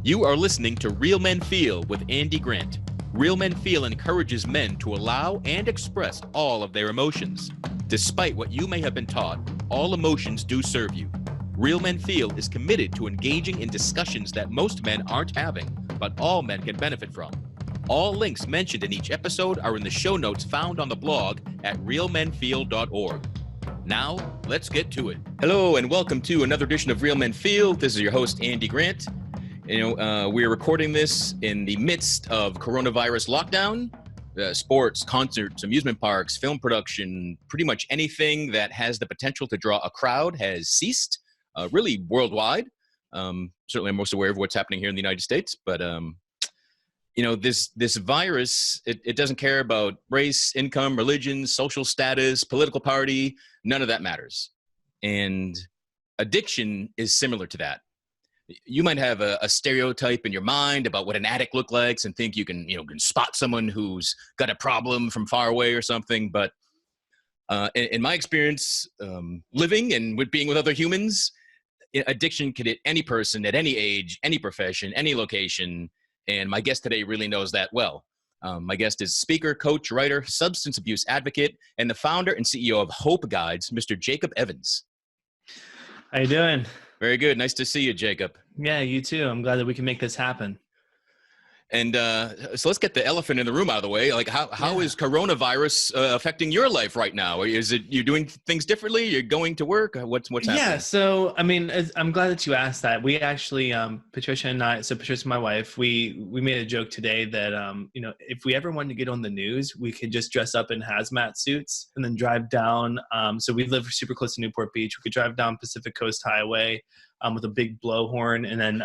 You are listening to Real Men Feel with Andy Grant. Real Men Feel encourages men to allow and express all of their emotions. Despite what you may have been taught, all emotions do serve you. Real Men Feel is committed to engaging in discussions that most men aren't having, but all men can benefit from. All links mentioned in each episode are in the show notes found on the blog at realmenfeel.org. Now, let's get to it. Hello, and welcome to another edition of Real Men Feel. This is your host, Andy Grant. We're recording this in the midst of coronavirus lockdown. Sports, concerts, amusement parks, film production, pretty much anything that has the potential to draw a crowd has ceased, really worldwide. Certainly I'm most aware of what's happening here in the United States, but this virus, it doesn't care about race, income, religion, social status, political party. None of that matters. And addiction is similar to that. You might have a stereotype in your mind about what an addict looks like and think you can spot someone who's got a problem from far away or something. But in my experience, living and being with other humans, addiction can hit any person at any age, any profession, any location. And my guest today really knows that well. My guest is speaker, coach, writer, substance abuse advocate, and the founder and CEO of Hope Guides, Mr. Jacob Evans. How you doing? Very good. Nice to see you, Jacob. Yeah, you too. I'm glad that we can make this happen. And so let's get the elephant in the room out of the way. Like, how is coronavirus affecting your life right now? Is it you're doing things differently? You're going to work? What's happening? Yeah. So, I mean, I'm glad that you asked that. We actually, Patricia and I, so Patricia, my wife, we made a joke today that, if we ever wanted to get on the news, we could just dress up in hazmat suits and then drive down. So we live super close to Newport Beach. We could drive down Pacific Coast Highway with a big blowhorn and then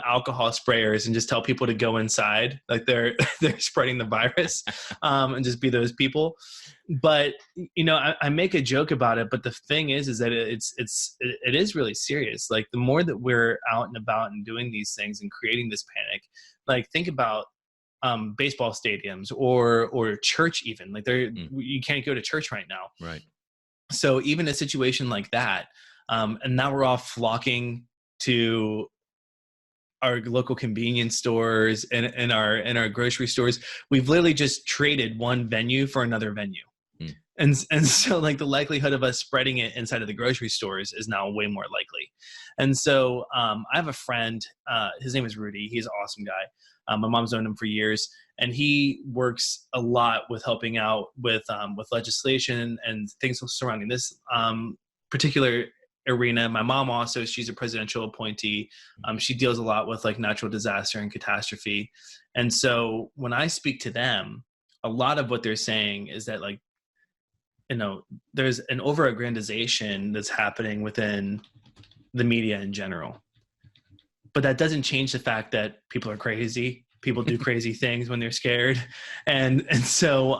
alcohol sprayers and just tell people to go inside, like they're spreading the virus, and just be those people. But I make a joke about it, but the thing is that it is really serious. Like the more that we're out and about and doing these things and creating this panic, like think about baseball stadiums or church even. Like you can't go to church right now. Right. So even a situation like that. And now we're all flocking to our local convenience stores and our grocery stores. We've literally just traded one venue for another venue. And so like the likelihood of us spreading it inside of the grocery stores is now way more likely. And so I have a friend, his name is Rudy. He's an awesome guy. My mom's known him for years, and he works a lot with helping out with legislation and things surrounding this particular arena. My mom also, she's a presidential appointee. She deals a lot with like natural disaster and catastrophe. And so when I speak to them, a lot of what they're saying is that like, there's an over-aggrandization that's happening within the media in general. But that doesn't change the fact that people are crazy. People do crazy things when they're scared. And so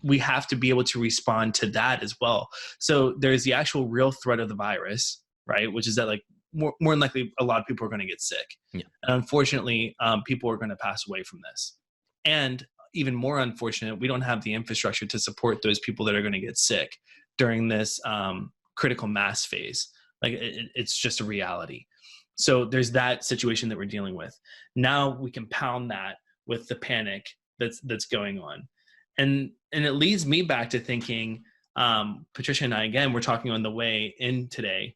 we have to be able to respond to that as well. So there's the actual real threat of the virus, right? Which is that like more than likely a lot of people are going to get sick. Yeah. And unfortunately, people are going to pass away from this. And even more unfortunate, we don't have the infrastructure to support those people that are going to get sick during this critical mass phase. Like it's just a reality. So there's that situation that we're dealing with. Now we compound that with the panic that's going on. And it leads me back to thinking, Patricia and I, again, we're talking on the way in today,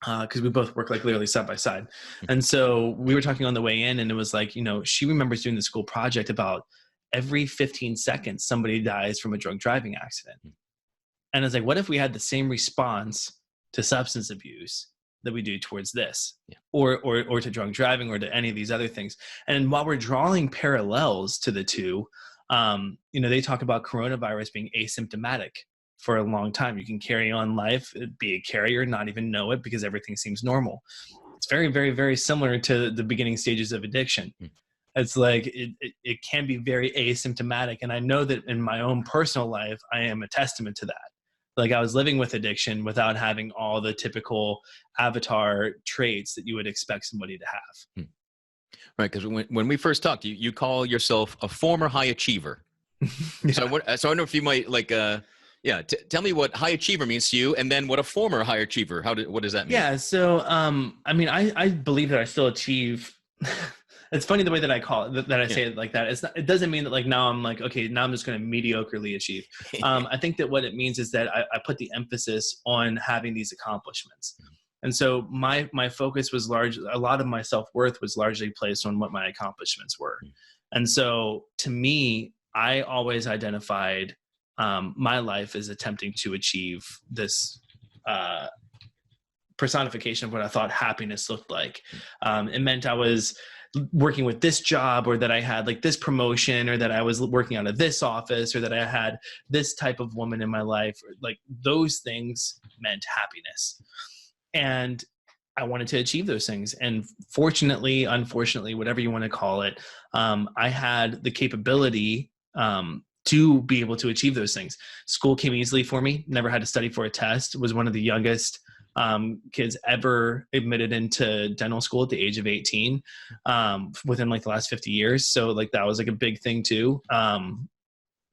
because we both work like literally side by side. And so we were talking on the way in, and it was like, she remembers doing the school project about every 15 seconds, somebody dies from a drunk driving accident. And I was like, what if we had the same response to substance abuse that we do towards this, or to drunk driving, or to any of these other things? And while we're drawing parallels to the two, they talk about coronavirus being asymptomatic for a long time. You can carry on life, be a carrier, not even know it because everything seems normal. It's very, very, very similar to the beginning stages of addiction. It's like it can be very asymptomatic. And I know that in my own personal life, I am a testament to that. Like I was living with addiction without having all the typical avatar traits that you would expect somebody to have. Right, because when we first talked, you call yourself a former high achiever. Yeah. So I wonder if you might Yeah. Tell me what high achiever means to you, and then what a former high achiever. What does that mean? Yeah. So, I mean, I believe that I still achieve. It's funny the way that I call it, that I Yeah. say it like that. It's not, it doesn't mean that like now I'm like, okay, now I'm just going to mediocrely achieve. I think that what it means is that I put the emphasis on having these accomplishments. And so my focus was a lot of my self-worth was largely placed on what my accomplishments were. And so to me, I always identified my life as attempting to achieve this personification of what I thought happiness looked like. It meant I was working with this job, or that I had like this promotion, or that I was working out of this office, or that I had this type of woman in my life. Like those things meant happiness. And I wanted to achieve those things. And fortunately, unfortunately, whatever you want to call it, I had the capability to be able to achieve those things. School came easily for me. Never had to study for a test. Was one of the youngest kids ever admitted into dental school at the age of 18 within like the last 50 years. So like that was like a big thing too.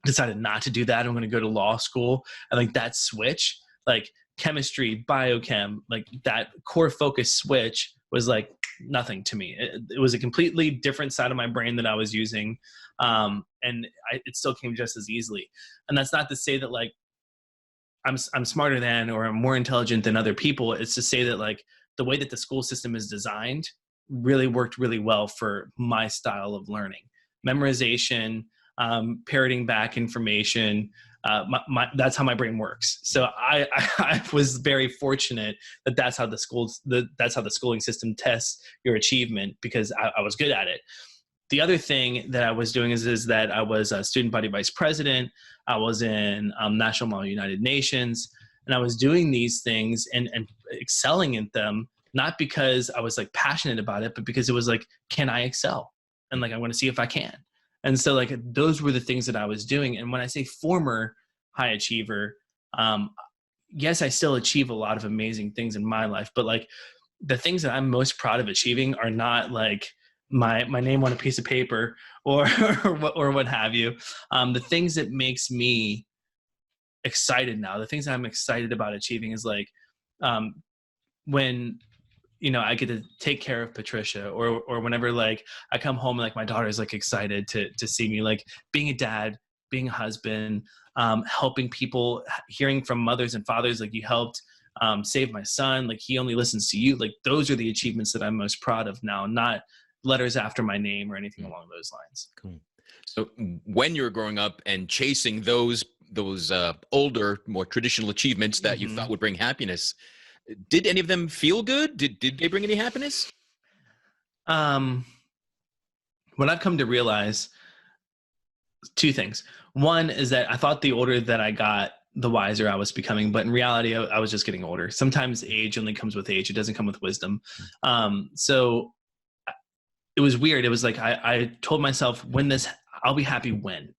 Decided not to do that. I'm going to go to law school. And like that switch, like chemistry, biochem, like that core focus switch was like nothing to me. It was a completely different side of my brain that I was using. It still came just as easily. And that's not to say that like I'm smarter than, or I'm more intelligent than other people. It's to say that like the way that the school system is designed really worked really well for my style of learning. Memorization, parroting back information. That's how my brain works. So I was very fortunate that that's how the schooling system tests your achievement, because I was good at it. The other thing that I was doing is that I was a student body vice president. I was in National Model United Nations, and I was doing these things and excelling in them, not because I was like passionate about it, but because it was like, can I excel? And like, I want to see if I can. And so like, those were the things that I was doing. And when I say former high achiever, yes, I still achieve a lot of amazing things in my life, but like the things that I'm most proud of achieving are not like my name on a piece of paper or what have you. The things that makes me excited now, the things that I'm excited about achieving is like when I get to take care of Patricia, or whenever like I come home and like my daughter's like excited to see me, like being a dad, being a husband, helping people, hearing from mothers and fathers like you helped save my son, like he only listens to you. Like those are the achievements that I'm most proud of now, not letters after my name or anything along those lines. Cool. So when you were growing up and chasing those older, more traditional achievements that you thought would bring happiness, did any of them feel good? Did they bring any happiness? What I've come to realize, two things. One is that I thought the older that I got, the wiser I was becoming, but in reality, I was just getting older. Sometimes age only comes with age. It doesn't come with wisdom. So it was weird. It was like, I told myself I'll be happy when,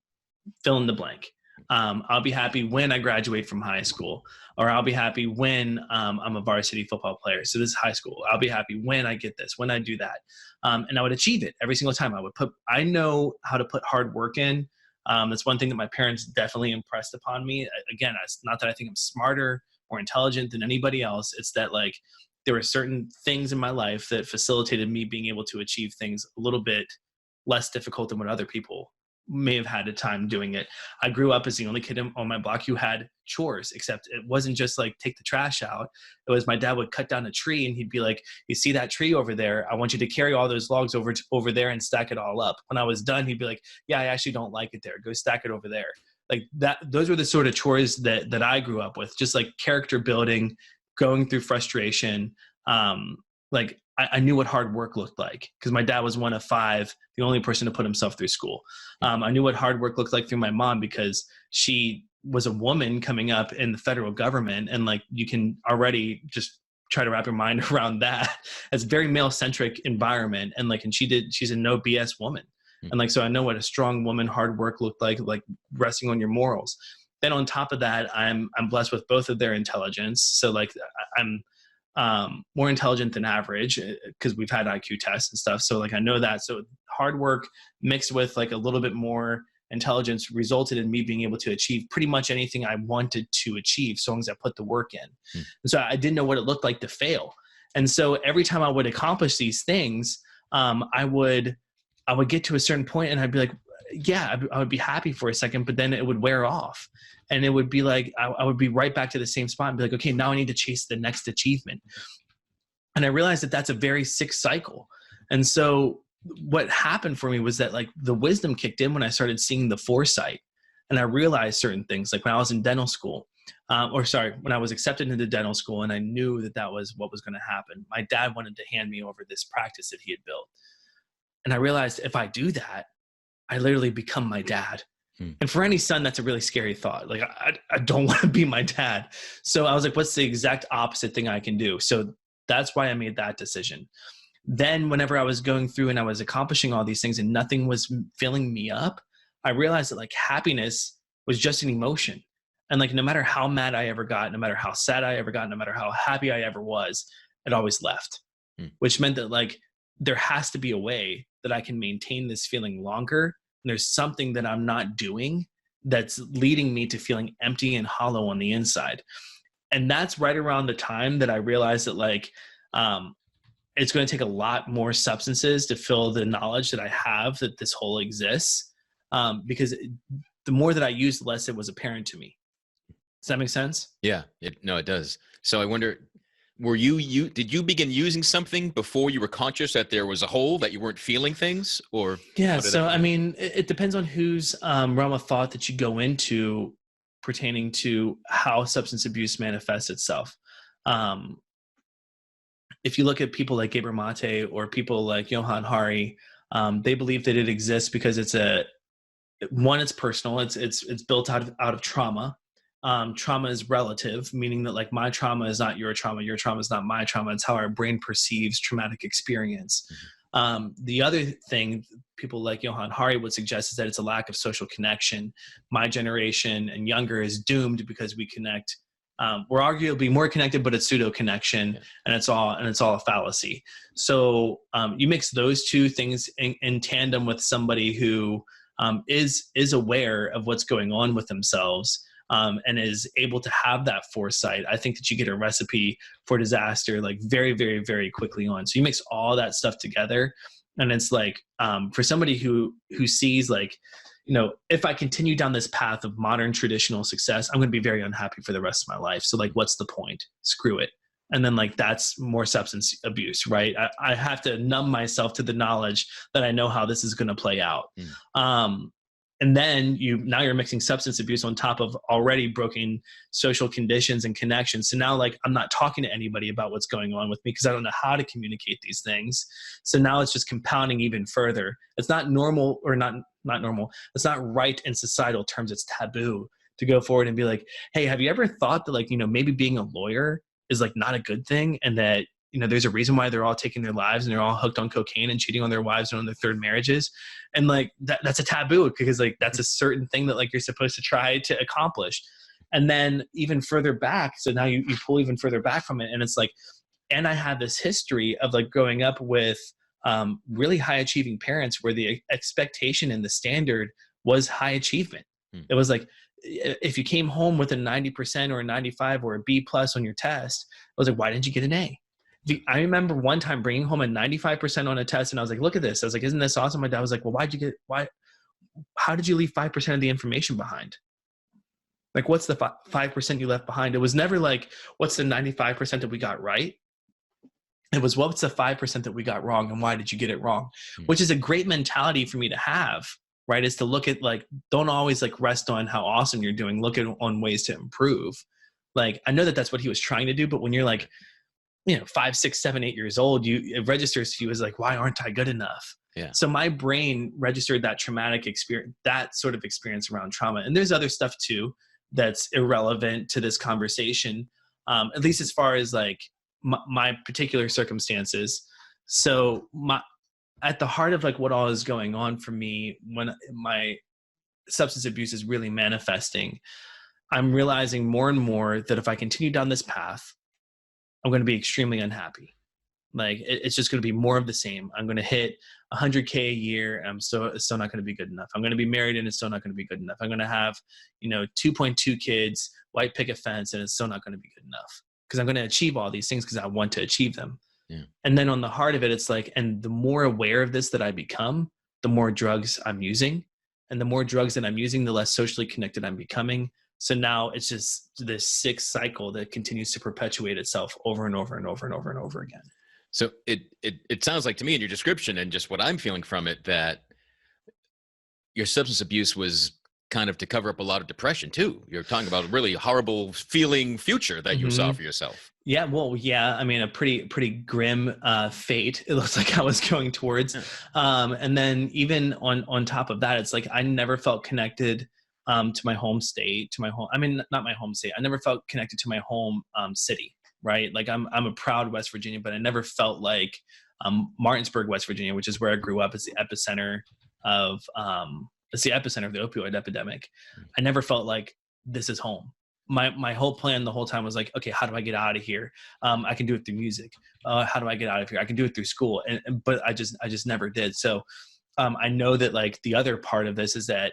fill in the blank. I'll be happy when I graduate from high school, or I'll be happy when I'm a varsity football player. So this is high school. I'll be happy when I get this, when I do that. And I would achieve it every single time. I know how to put hard work in. That's one thing that my parents definitely impressed upon me. Again, it's not that I think I'm smarter, more intelligent than anybody else. It's that like there were certain things in my life that facilitated me being able to achieve things a little bit less difficult than what other people may have had a time doing it. I grew up as the only kid on my block who had chores, except it wasn't just like take the trash out. It was my dad would cut down a tree and he'd be like, you see that tree over there? I want you to carry all those logs over there and stack it all up. When I was done, he'd be like, yeah, I actually don't like it there. Go stack it over there. Like that, those were the sort of chores that I grew up with, just like character building, going through frustration. Like I knew what hard work looked like because my dad was one of five, the only person to put himself through school. I knew what hard work looked like through my mom because she was a woman coming up in the federal government. And like, you can already just try to wrap your mind around that. It's a very male centric environment. And like, and she's a no BS woman. And like, so I know what a strong woman, hard work looked like resting on your morals. Then on top of that, I'm blessed with both of their intelligence. So like I'm more intelligent than average because we've had IQ tests and stuff. So like, I know that. So hard work mixed with like a little bit more intelligence resulted in me being able to achieve pretty much anything I wanted to achieve, so long as I put the work in. And so I didn't know what it looked like to fail. And so every time I would accomplish these things, I would get to a certain point and I'd be like, yeah, I would be happy for a second, but then it would wear off. And it would be like, I would be right back to the same spot and be like, okay, now I need to chase the next achievement. And I realized that that's a very sick cycle. And so what happened for me was that like the wisdom kicked in when I started seeing the foresight, and I realized certain things. Like when I was in dental school, when I was accepted into dental school, and I knew that that was what was going to happen. My dad wanted to hand me over this practice that he had built. And I realized if I do that, I literally become my dad. And for any son, that's a really scary thought. Like, I don't want to be my dad. So I was like, what's the exact opposite thing I can do? So that's why I made that decision. Then whenever I was going through and I was accomplishing all these things and nothing was filling me up, I realized that like happiness was just an emotion. And like, no matter how mad I ever got, no matter how sad I ever got, no matter how happy I ever was, it always left, which meant that like, there has to be a way that I can maintain this feeling longer. And there's something that I'm not doing that's leading me to feeling empty and hollow on the inside. And that's right around the time that I realized that like, it's going to take a lot more substances to fill the knowledge that I have that this hole exists. Because the more that I used, the less it was apparent to me. Does that make sense? Yeah, it does. So I wonder, did you begin using something before you were conscious that there was a hole, that you weren't feeling things, or? Yeah. So, I mean, it depends on whose realm of thought that you go into pertaining to how substance abuse manifests itself. If you look at people like Gabor Mate or people like Johann Hari, they believe that it exists because it's personal. It's built out of trauma. Trauma is relative, meaning that like my trauma is not your trauma is not my trauma. It's how our brain perceives traumatic experience. The other thing people like Johann Hari would suggest is that it's a lack of social connection. My generation and younger is doomed because we connect. We're arguably more connected, but it's pseudo connection, and it's all a fallacy. So you mix those two things in tandem with somebody who is aware of what's going on with themselves. And is able to have that foresight, I think that you get a recipe for disaster like very, very, very quickly on. So you mix all that stuff together, and it's like for somebody who sees like, you know, if I continue down this path of modern traditional success, I'm going to be very unhappy for the rest of my life. So like, what's the point? Screw it. And then like, that's more substance abuse, right? I have to numb myself to the knowledge that I know how this is going to play out. And then now you're mixing substance abuse on top of already broken social conditions and connections. So now like I'm not talking to anybody about what's going on with me because I don't know how to communicate these things. So now it's just compounding even further. It's not normal, or not normal. It's not right in societal terms. It's taboo to go forward and be like, hey, have you ever thought that like, you know, maybe being a lawyer is like not a good thing, and that, you know, there's a reason why they're all taking their lives and they're all hooked on cocaine and cheating on their wives and on their third marriages. And like, that's a taboo because like, that's a certain thing that like you're supposed to try to accomplish. And then even further back. So now you pull even further back from it. And it's like, and I had this history of like growing up with really high achieving parents where the expectation and the standard was high achievement. It was like, if you came home with a 90% or a 95 or a B+ on your test, I was like, why didn't you get an A? I remember one time bringing home a 95% on a test, and I was like, look at this. I was like, isn't this awesome? My dad was like, well, how did you leave 5% of the information behind? Like, what's the 5% you left behind? It was never like, what's the 95% that we got right? It was, what's the 5% that we got wrong, and why did you get it wrong? Which is a great mentality for me to have, right? Is to look at like, don't always like rest on how awesome you're doing. Look on ways to improve. Like, I know that that's what he was trying to do, but when you're like, you know, 5, 6, 7, 8 years old, it registers to you as like, why aren't I good enough? Yeah. So my brain registered that traumatic experience, that sort of experience around trauma. And there's other stuff too that's irrelevant to this conversation, at least as far as like my particular circumstances. So at the heart of like what all is going on for me when my substance abuse is really manifesting, I'm realizing more and more that if I continue down this path, I'm going to be extremely unhappy. Like it's just going to be more of the same. I'm going to hit 100K a year. And it's still not going to be good enough. I'm going to be married and it's still not going to be good enough. I'm going to have, 2.2 kids, white picket fence, and it's still not going to be good enough because I'm going to achieve all these things because I want to achieve them. Yeah. And then on the heart of it, it's like, and the more aware of this that I become, the more drugs I'm using. And the more drugs that I'm using, the less socially connected I'm becoming. So now it's just this sick cycle that continues to perpetuate itself over and over and over and over and over again. So it sounds like to me in your description and just what I'm feeling from it that your substance abuse was kind of to cover up a lot of depression too. You're talking about a really horrible feeling future that you saw for yourself. Yeah, well, yeah. I mean, a pretty grim fate. It looks like I was going towards, and then even on top of that, it's like I never felt connected to my home state, to my home. I mean, not my home state. I never felt connected to my home city. Right, like I'm a proud West Virginian, but I never felt like Martinsburg, West Virginia, which is where I grew up, is the epicenter of the opioid epidemic. I never felt like this is home. My whole plan the whole time was like, okay, how do I get out of here? I can do it through music. How do I get out of here? I can do it through school, but I just never did. So I know that like the other part of this is that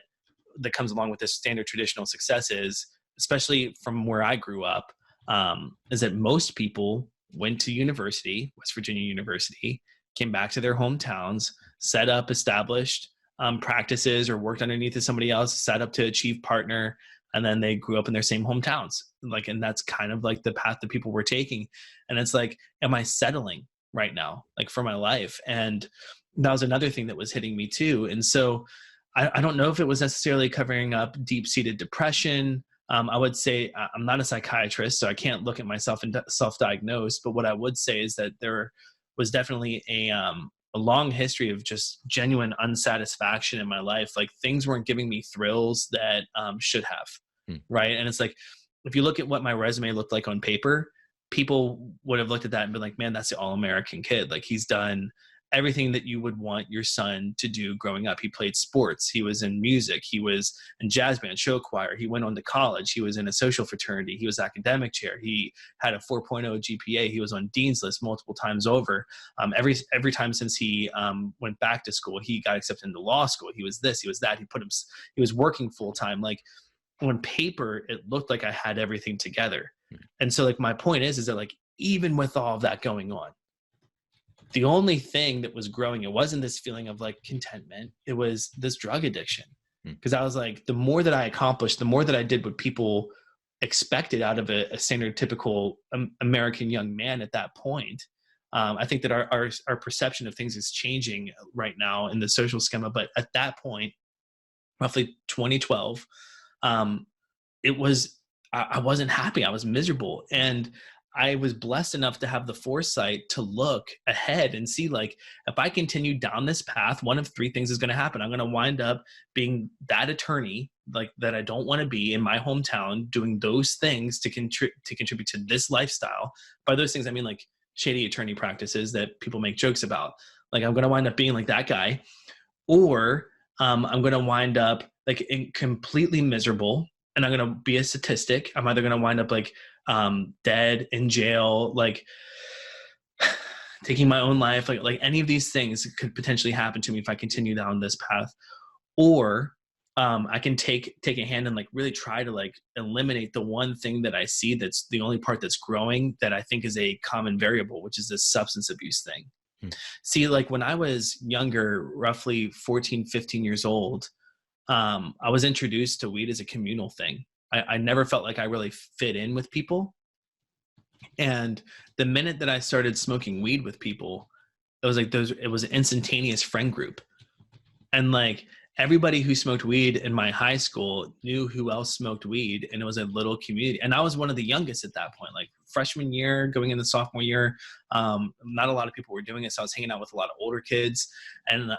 comes along with this standard traditional success is, especially from where I grew up, is that most people went to university, West Virginia University, came back to their hometowns, set up established practices or worked underneath of somebody else, set up to achieve partner, and then they grew up in their same hometowns. Like, and that's kind of like the path that people were taking. And it's like, am I settling right now, like for my life? And that was another thing that was hitting me too. And so I don't know if it was necessarily covering up deep-seated depression. I would say I'm not a psychiatrist, so I can't look at myself and self-diagnose. But what I would say is that there was definitely a long history of just genuine unsatisfaction in my life. Like things weren't giving me thrills that should have, right? And it's like, if you look at what my resume looked like on paper, people would have looked at that and been like, man, that's the all-American kid. Like he's done everything that you would want your son to do growing up. He played sports. He was in music. He was in jazz band, show choir. He went on to college. He was in a social fraternity. He was academic chair. He had a 4.0 GPA. He was on Dean's List multiple times over. Every time since he went back to school, he got accepted into law school. He was this, he was that. He was working full time. Like on paper, it looked like I had everything together. And so like my point is that like, even with all of that going on, the only thing that was growing, it wasn't this feeling of like contentment. It was this drug addiction. Because I was like, the more that I accomplished, the more that I did what people expected out of a standard typical American young man at that point. I think that our perception of things is changing right now in the social schema. But at that point, roughly 2012, I wasn't happy. I was miserable. And I was blessed enough to have the foresight to look ahead and see, like, if I continue down this path, one of three things is going to happen. I'm going to wind up being that attorney, like that I don't want to be in my hometown, doing those things to contribute to this lifestyle. By those things, I mean like shady attorney practices that people make jokes about. Like I'm going to wind up being like that guy, or I'm going to wind up like completely miserable, and I'm going to be a statistic. I'm either going to wind up like dead, in jail, like taking my own life, like any of these things could potentially happen to me if I continue down this path. Or I can take a hand and like really try to like eliminate the one thing that I see that's the only part that's growing that I think is a common variable, which is this substance abuse thing. See, like when I was younger, roughly 14, 15 years old, I was introduced to weed as a communal thing. I never felt like I really fit in with people. And the minute that I started smoking weed with people, it was like it was an instantaneous friend group. And like everybody who smoked weed in my high school knew who else smoked weed, and it was a little community. And I was one of the youngest at that point, like freshman year, going into sophomore year. Not a lot of people were doing it, so I was hanging out with a lot of older kids, and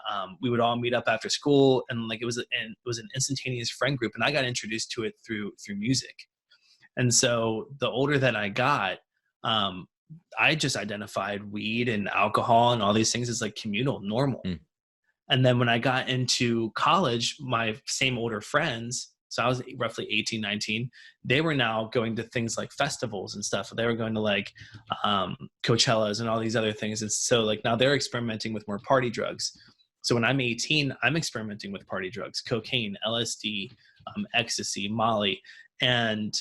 we would all meet up after school, and like it was an instantaneous friend group, and I got introduced to it through music. And so the older that I got, I just identified weed and alcohol and all these things as like communal, normal. And then when I got into college, my same older friends So I was roughly 18, 19. They were now going to things like festivals and stuff. They were going to like Coachellas and all these other things. And so like now they're experimenting with more party drugs. So when I'm 18, I'm experimenting with party drugs, cocaine, LSD, ecstasy, Molly. And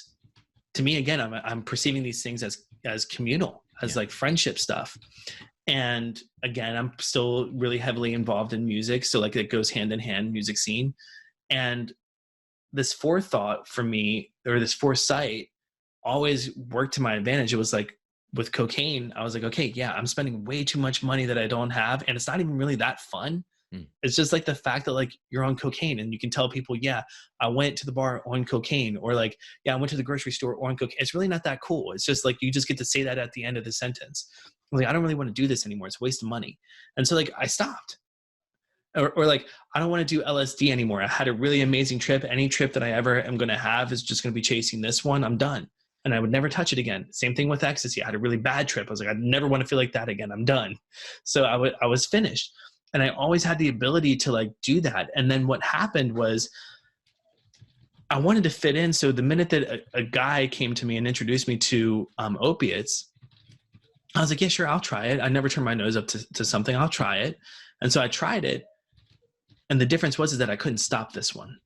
to me, again, I'm perceiving these things as communal, as like friendship stuff. And again, I'm still really heavily involved in music. So like it goes hand in hand, music scene. And this forethought for me, or this foresight, always worked to my advantage. It was like with cocaine, I was like, okay, yeah, I'm spending way too much money that I don't have. And it's not even really that fun. It's just like the fact that like you're on cocaine and you can tell people, yeah, I went to the bar on cocaine, or like, yeah, I went to the grocery store on cocaine. It's really not that cool. It's just like, you just get to say that at the end of the sentence. Like, I don't really want to do this anymore. It's a waste of money. And so like I stopped. Or like, I don't want to do LSD anymore. I had a really amazing trip. Any trip that I ever am going to have is just going to be chasing this one. I'm done. And I would never touch it again. Same thing with ecstasy. I had a really bad trip. I was like, I never want to feel like that again. I'm done. So I was finished. And I always had the ability to like do that. And then what happened was I wanted to fit in. So the minute that a guy came to me and introduced me to opiates, I was like, yeah, sure, I'll try it. I never turn my nose up to something. I'll try it. And so I tried it. And the difference was that I couldn't stop this one.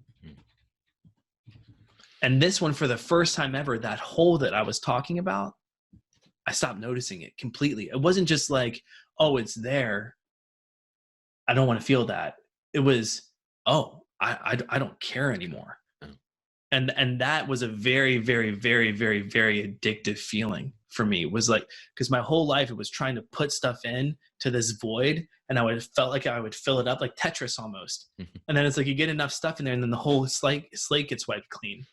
And this one, for the first time ever, that hole that I was talking about, I stopped noticing it completely. It wasn't just like, oh, it's there, I don't want to feel that. It was, oh, I don't care anymore. And that was a very, very, very, very, very addictive feeling for me. It was like, because my whole life it was trying to put stuff in to this void, and felt like I would fill it up like Tetris almost. And then it's like you get enough stuff in there, and then the whole slate gets wiped clean.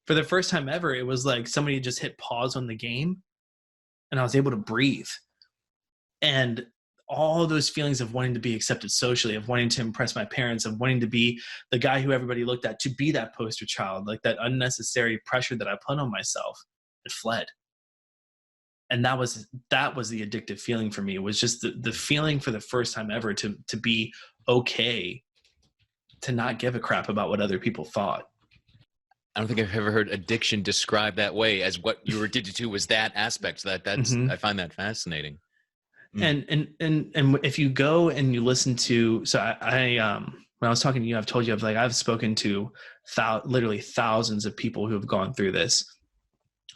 For the first time ever, it was like somebody just hit pause on the game, and I was able to breathe. And all those feelings of wanting to be accepted socially, of wanting to impress my parents, of wanting to be the guy who everybody looked at, to be that poster child, like that unnecessary pressure that I put on myself, it fled. And that was the addictive feeling for me. It was just the feeling for the first time ever to be okay, to not give a crap about what other people thought. I don't think I've ever heard addiction described that way, as what you were addicted to was that aspect. So that's I find that fascinating. And if you go and you listen to, so I when I was talking to you, I've told you, I've spoken to literally thousands of people who have gone through this.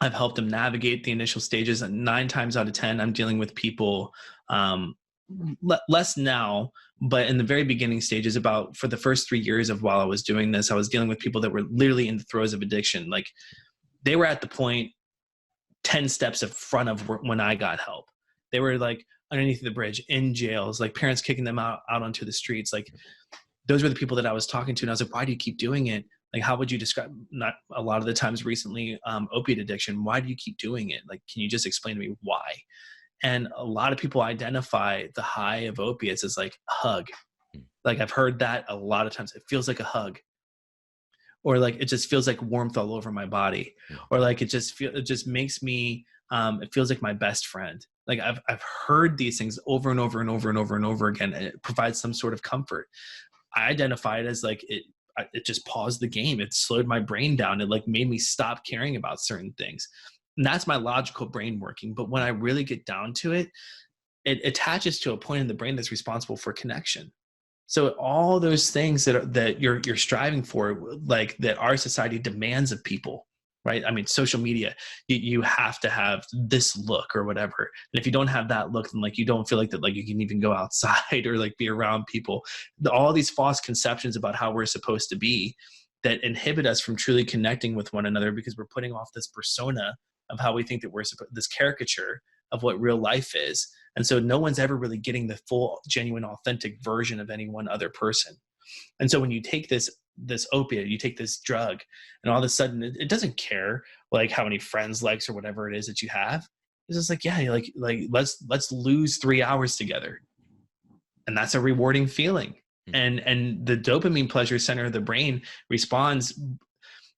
I've helped them navigate the initial stages, and 9 times out of 10, I'm dealing with people, less now, but in the very beginning stages, for the first 3 years of while I was doing this, I was dealing with people that were literally in the throes of addiction. Like, they were at the point 10 steps in front of when I got help. They were like underneath the bridge, in jails, like parents kicking them out onto the streets. Like, those were the people that I was talking to. And I was like, why do you keep doing it? Like, how would you describe, not a lot of the times recently, opiate addiction? Why do you keep doing it? Like, can you just explain to me why? And a lot of people identify the high of opiates as like a hug. Like, I've heard that a lot of times. It feels like a hug. Or like, it just feels like warmth all over my body. Or like, it just makes me, it feels like my best friend. Like, I've heard these things over and over and over and over and over again, and it provides some sort of comfort. I identify it as like, it just paused the game. It slowed my brain down. It like made me stop caring about certain things. And that's my logical brain working. But when I really get down to it, it attaches to a point in the brain that's responsible for connection. So all those things that you're striving for, like, that our society demands of people, right? I mean, social media, you have to have this look or whatever. And if you don't have that look, then like, you don't feel like that, like you can even go outside or like be around people. All these false conceptions about how we're supposed to be that inhibit us from truly connecting with one another, because we're putting off this persona of how we think that this caricature of what real life is. And so no one's ever really getting the full, genuine, authentic version of any one other person. And so when you take this opiate, you take this drug, and all of a sudden it doesn't care like how many friends, likes, or whatever it is that you have. It's just like, yeah, like let's lose 3 hours together. And that's a rewarding feeling. And the dopamine pleasure center of the brain responds.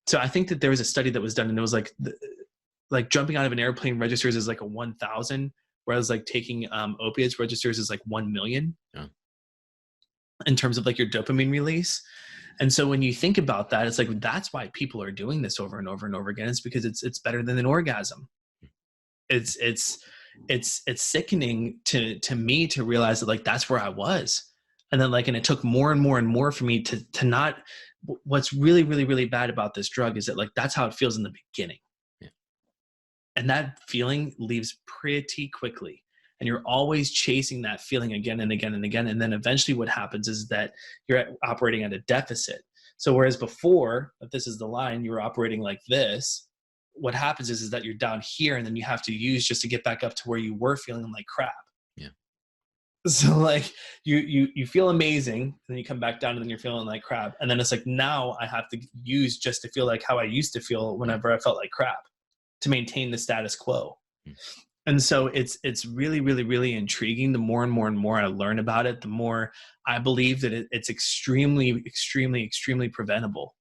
So I think that there was a study that was done, and it was like jumping out of an airplane registers as like a 1,000, whereas like taking opiates registers as like 1 million. Yeah. In terms of like your dopamine release. And so when you think about that, it's like, that's why people are doing this over and over and over again. It's because it's better than an orgasm. It's sickening to me to realize that like that's where I was. And then like, and it took more and more and more for me to not, what's really, really, really bad about this drug is that like, that's how it feels in the beginning. Yeah. And that feeling leaves pretty quickly. And you're always chasing that feeling again and again and again. And then eventually what happens is that you're operating at a deficit. So whereas before, if this is the line, you were operating like this, what happens is that you're down here and then you have to use just to get back up to where you were feeling like crap. Yeah. So like you feel amazing and then you come back down and then you're feeling like crap. And then it's like, now I have to use just to feel like how I used to feel whenever I felt like crap to maintain the status quo. And so it's really, really, really intriguing. The more and more and more I learn about it, the more I believe that it's extremely, extremely, extremely preventable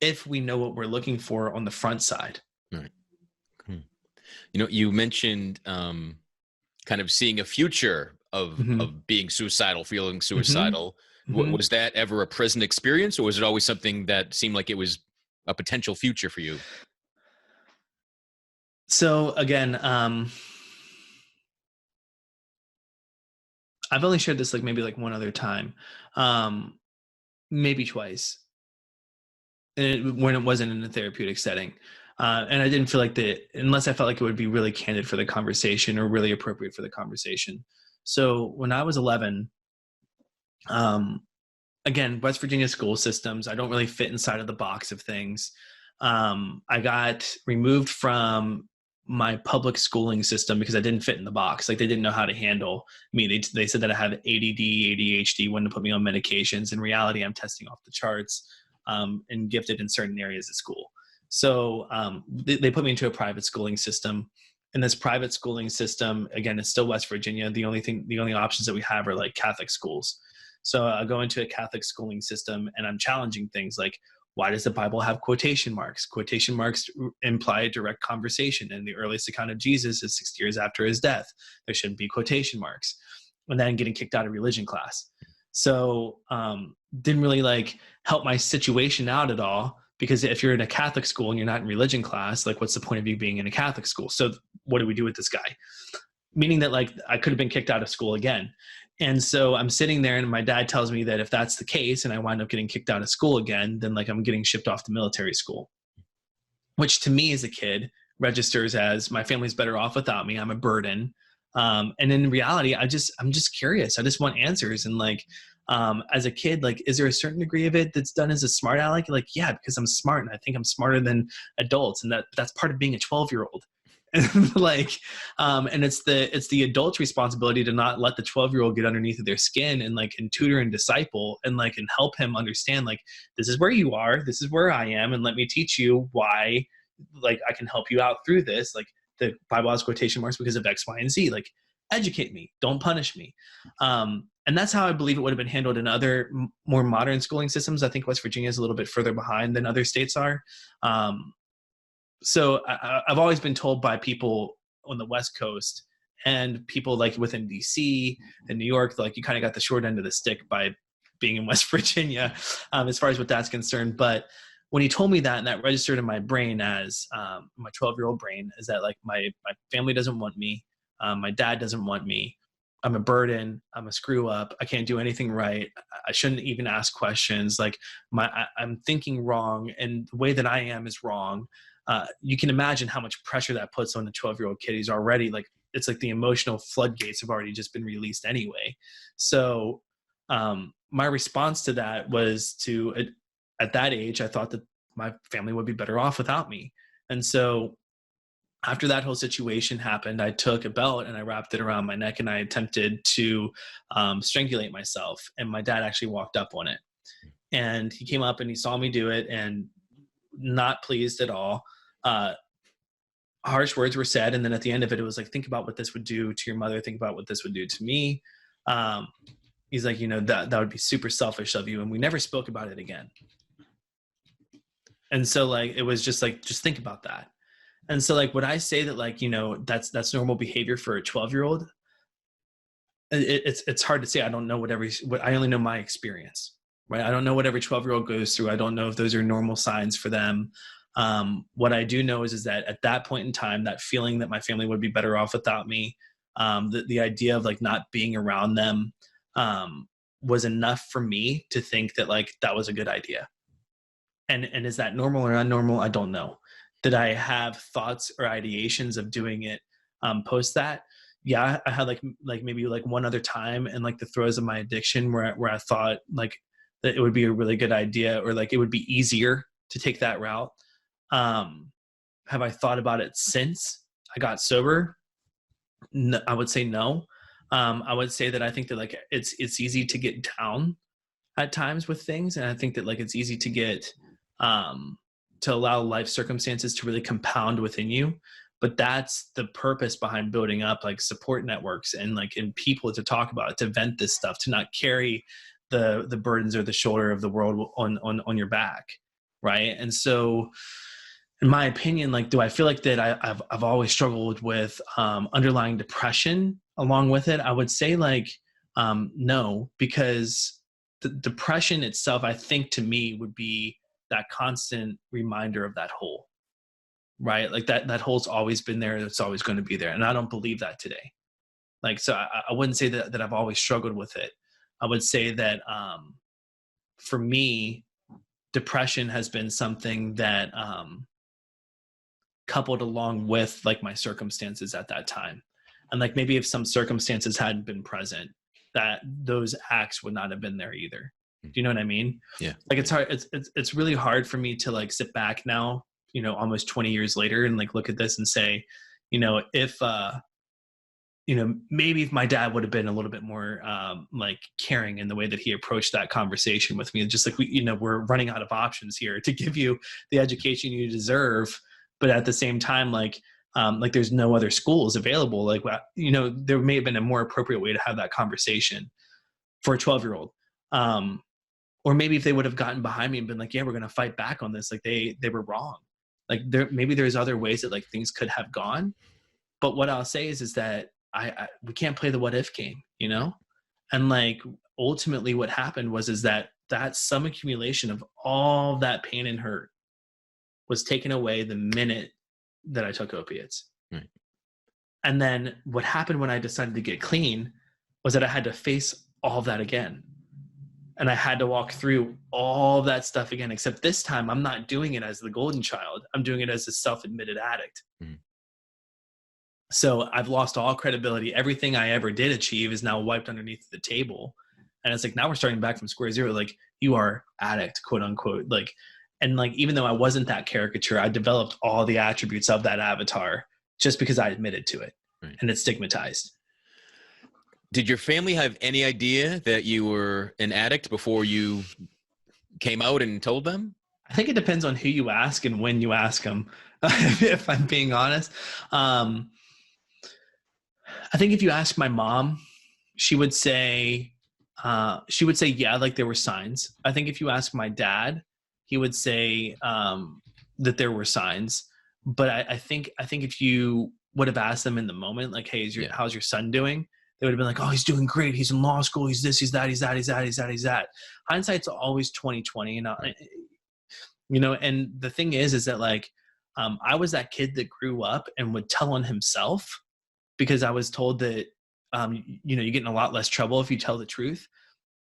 if we know what we're looking for on the front side. Right. You know, you mentioned kind of seeing a future of being suicidal, feeling suicidal. Was that ever a present experience, or was it always something that seemed like it was a potential future for you? So again, I've only shared this like maybe like one other time, maybe twice, and when it wasn't in a therapeutic setting. And I didn't feel like unless I felt like it would be really candid for the conversation or really appropriate for the conversation. So when I was 11, again, West Virginia school systems, I don't really fit inside of the box of things. I got removed from my public schooling system because I didn't fit in the box. Like they didn't know how to handle me. They said that I had ADD, ADHD, wanted to put me on medications. In reality, I'm testing off the charts and gifted in certain areas at school. So they put me into a private schooling system. And this private schooling system, again, it's still West Virginia. The only options that we have are like Catholic schools. So I go into a Catholic schooling system and I'm challenging things like, why does the Bible have quotation marks? Quotation marks imply a direct conversation. And the earliest account of Jesus is 60 years after his death. There shouldn't be quotation marks. And then getting kicked out of religion class. So didn't really like help my situation out at all, because if you're in a Catholic school and you're not in religion class, like what's the point of you being in a Catholic school? So what do we do with this guy? Meaning that like I could have been kicked out of school again. And so I'm sitting there and my dad tells me that if that's the case and I wind up getting kicked out of school again, then like I'm getting shipped off to military school, which to me as a kid registers as my family's better off without me. I'm a burden. And in reality, I'm just curious. I just want answers. And like, as a kid, like, is there a certain degree of it that's done as a smart aleck? Like, yeah, because I'm smart and I think I'm smarter than adults. And that's part of being a 12-year-old. And like, and it's the adult's responsibility to not let the 12-year-old get underneath of their skin and like, and tutor and disciple and like, and help him understand like, this is where you are, this is where I am. And let me teach you why, like, I can help you out through this. Like the Bible has quotation marks because of X, Y, and Z, like educate me, don't punish me. And that's how I believe it would have been handled in other more modern schooling systems. I think West Virginia is a little bit further behind than other states are. So I've always been told by people on the West Coast and people like within DC and New York, like you kind of got the short end of the stick by being in West Virginia, as far as what that's concerned. But when he told me that, and that registered in my brain as my 12-year-old brain, is that like my family doesn't want me. My dad doesn't want me. I'm a burden. I'm a screw up. I can't do anything right. I shouldn't even ask questions. Like I'm thinking wrong, and the way that I am is wrong. You can imagine how much pressure that puts on a 12-year-old kid. He's already like, it's like the emotional floodgates have already just been released anyway. So my response to that was at that age, I thought that my family would be better off without me. And so after that whole situation happened, I took a belt and I wrapped it around my neck and I attempted to strangulate myself. And my dad actually walked up on it. And he came up and he saw me do it and not pleased at all. Harsh words were said. And then at the end of it, it was like, think about what this would do to your mother. Think about what this would do to me. He's like, that would be super selfish of you. And we never spoke about it again. And so like, it was just like, just think about that. And so like, would I say that like, that's normal behavior for a 12-year-old? It's hard to say. I don't know what I only know my experience. right? I don't know what every 12-year-old goes through. I don't know if those are normal signs for them. What I do know is that at that point in time, that feeling that my family would be better off without me, the idea of like not being around them, was enough for me to think that like that was a good idea. And is that normal or unnormal? I don't know. Did I have thoughts or ideations of doing it post that? Yeah, I had like maybe like one other time in like the throes of my addiction where I thought like that it would be a really good idea, or like it would be easier to take that route. Have I thought about it since I got sober? No, I would say no. I would say that I think that like it's easy to get down at times with things, and I think that like it's easy to get to allow life circumstances to really compound within you. But that's the purpose behind building up like support networks and like in people to talk about it, to vent this stuff, to not carry the burdens or the shoulder of the world on your back, right? And so in my opinion, like, do I feel like that I've always struggled with underlying depression along with it? I would say like no, because the depression itself, I think to me would be that constant reminder of that hole, right? Like that hole's always been there. It's always going to be there. And I don't believe that today. Like, so I wouldn't say that I've always struggled with it. I would say that for me, depression has been something that coupled along with like my circumstances at that time. And like maybe if some circumstances hadn't been present, that those acts would not have been there either. Do you know what I mean? Yeah. Like it's hard. It's really hard for me to like sit back now, you know, almost 20 years later and like look at this and say, you know, if, you know, maybe if my dad would have been a little bit more like caring in the way that he approached that conversation with me, just like we're running out of options here to give you the education you deserve. But at the same time, like there's no other schools available. Like, you know, there may have been a more appropriate way to have that conversation for a 12-year-old. Or maybe if they would have gotten behind me and been like, yeah, we're going to fight back on this. Like they were wrong. Like maybe there's other ways that like things could have gone. But what I'll say is that we can't play the what if game, you know? And like ultimately what happened was that some accumulation of all that pain and hurt was taken away the minute that I took opiates. Right. And then what happened when I decided to get clean was that I had to face all of that again. And I had to walk through all that stuff again, except this time I'm not doing it as the golden child. I'm doing it as a self-admitted addict. Mm-hmm. So I've lost all credibility. Everything I ever did achieve is now wiped underneath the table. And it's like, now we're starting back from square zero. Like, you are addict, quote unquote. Like, and like, even though I wasn't that caricature, I developed all the attributes of that avatar just because I admitted to it. Right. And it's stigmatized. Did your family have any idea that you were an addict before you came out and told them? I think it depends on who you ask and when you ask them, if I'm being honest. I think if you ask my mom, she would say, yeah, like there were signs. I think if you ask my dad, he would say that there were signs. But I think if you would have asked them in the moment, like, hey, how's your son doing? They would have been like, oh, he's doing great. He's in law school. He's this, he's that, he's that, he's that, he's that, he's that. Hindsight's always 20/20. And the thing is that like, I was that kid that grew up and would tell on himself because I was told that, you get in a lot less trouble if you tell the truth.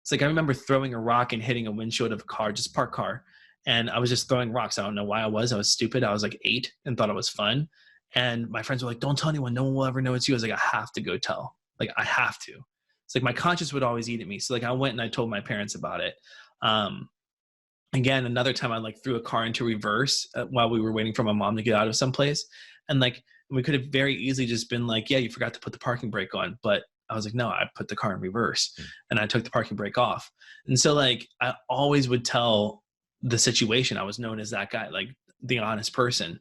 It's like, I remember throwing a rock and hitting a windshield of a car, just parked car. And I was just throwing rocks. I don't know why I was stupid. I was like 8 and thought it was fun. And my friends were like, don't tell anyone. No one will ever know it's you. I was like, I have to go tell. Like, I have to. It's like my conscience would always eat at me. So like I went and I told my parents about it. Again, another time I like threw a car into reverse while we were waiting for my mom to get out of someplace. And like, we could have very easily just been like, yeah, you forgot to put the parking brake on. But I was like, no, I put the car in reverse and I took the parking brake off. And so like, I always would tell the situation. I was known as that guy, like the honest person.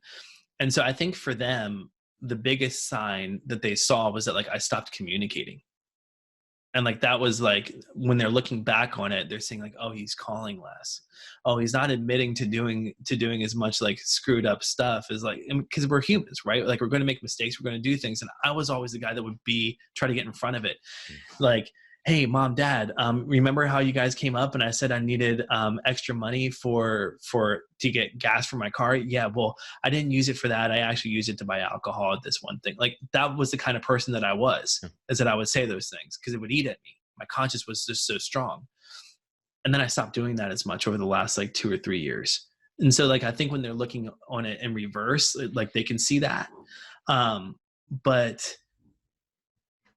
And so I think for them, the biggest sign that they saw was that like I stopped communicating. And like, that was like, when they're looking back on it, they're saying like, oh, he's calling less. Oh, he's not admitting to doing as much like screwed up stuff as like, because we're humans, right? Like, we're going to make mistakes. We're going to do things. And I was always the guy that would try to get in front of it. Like, hey, mom, dad, remember how you guys came up and I said I needed extra money to get gas for my car? Yeah, well, I didn't use it for that. I actually used it to buy alcohol at this one thing. Like, that was the kind of person that I was, is that I would say those things because it would eat at me. My conscience was just so strong. And then I stopped doing that as much over the last like 2 or 3 years. And so like, I think when they're looking on it in reverse, like they can see that. But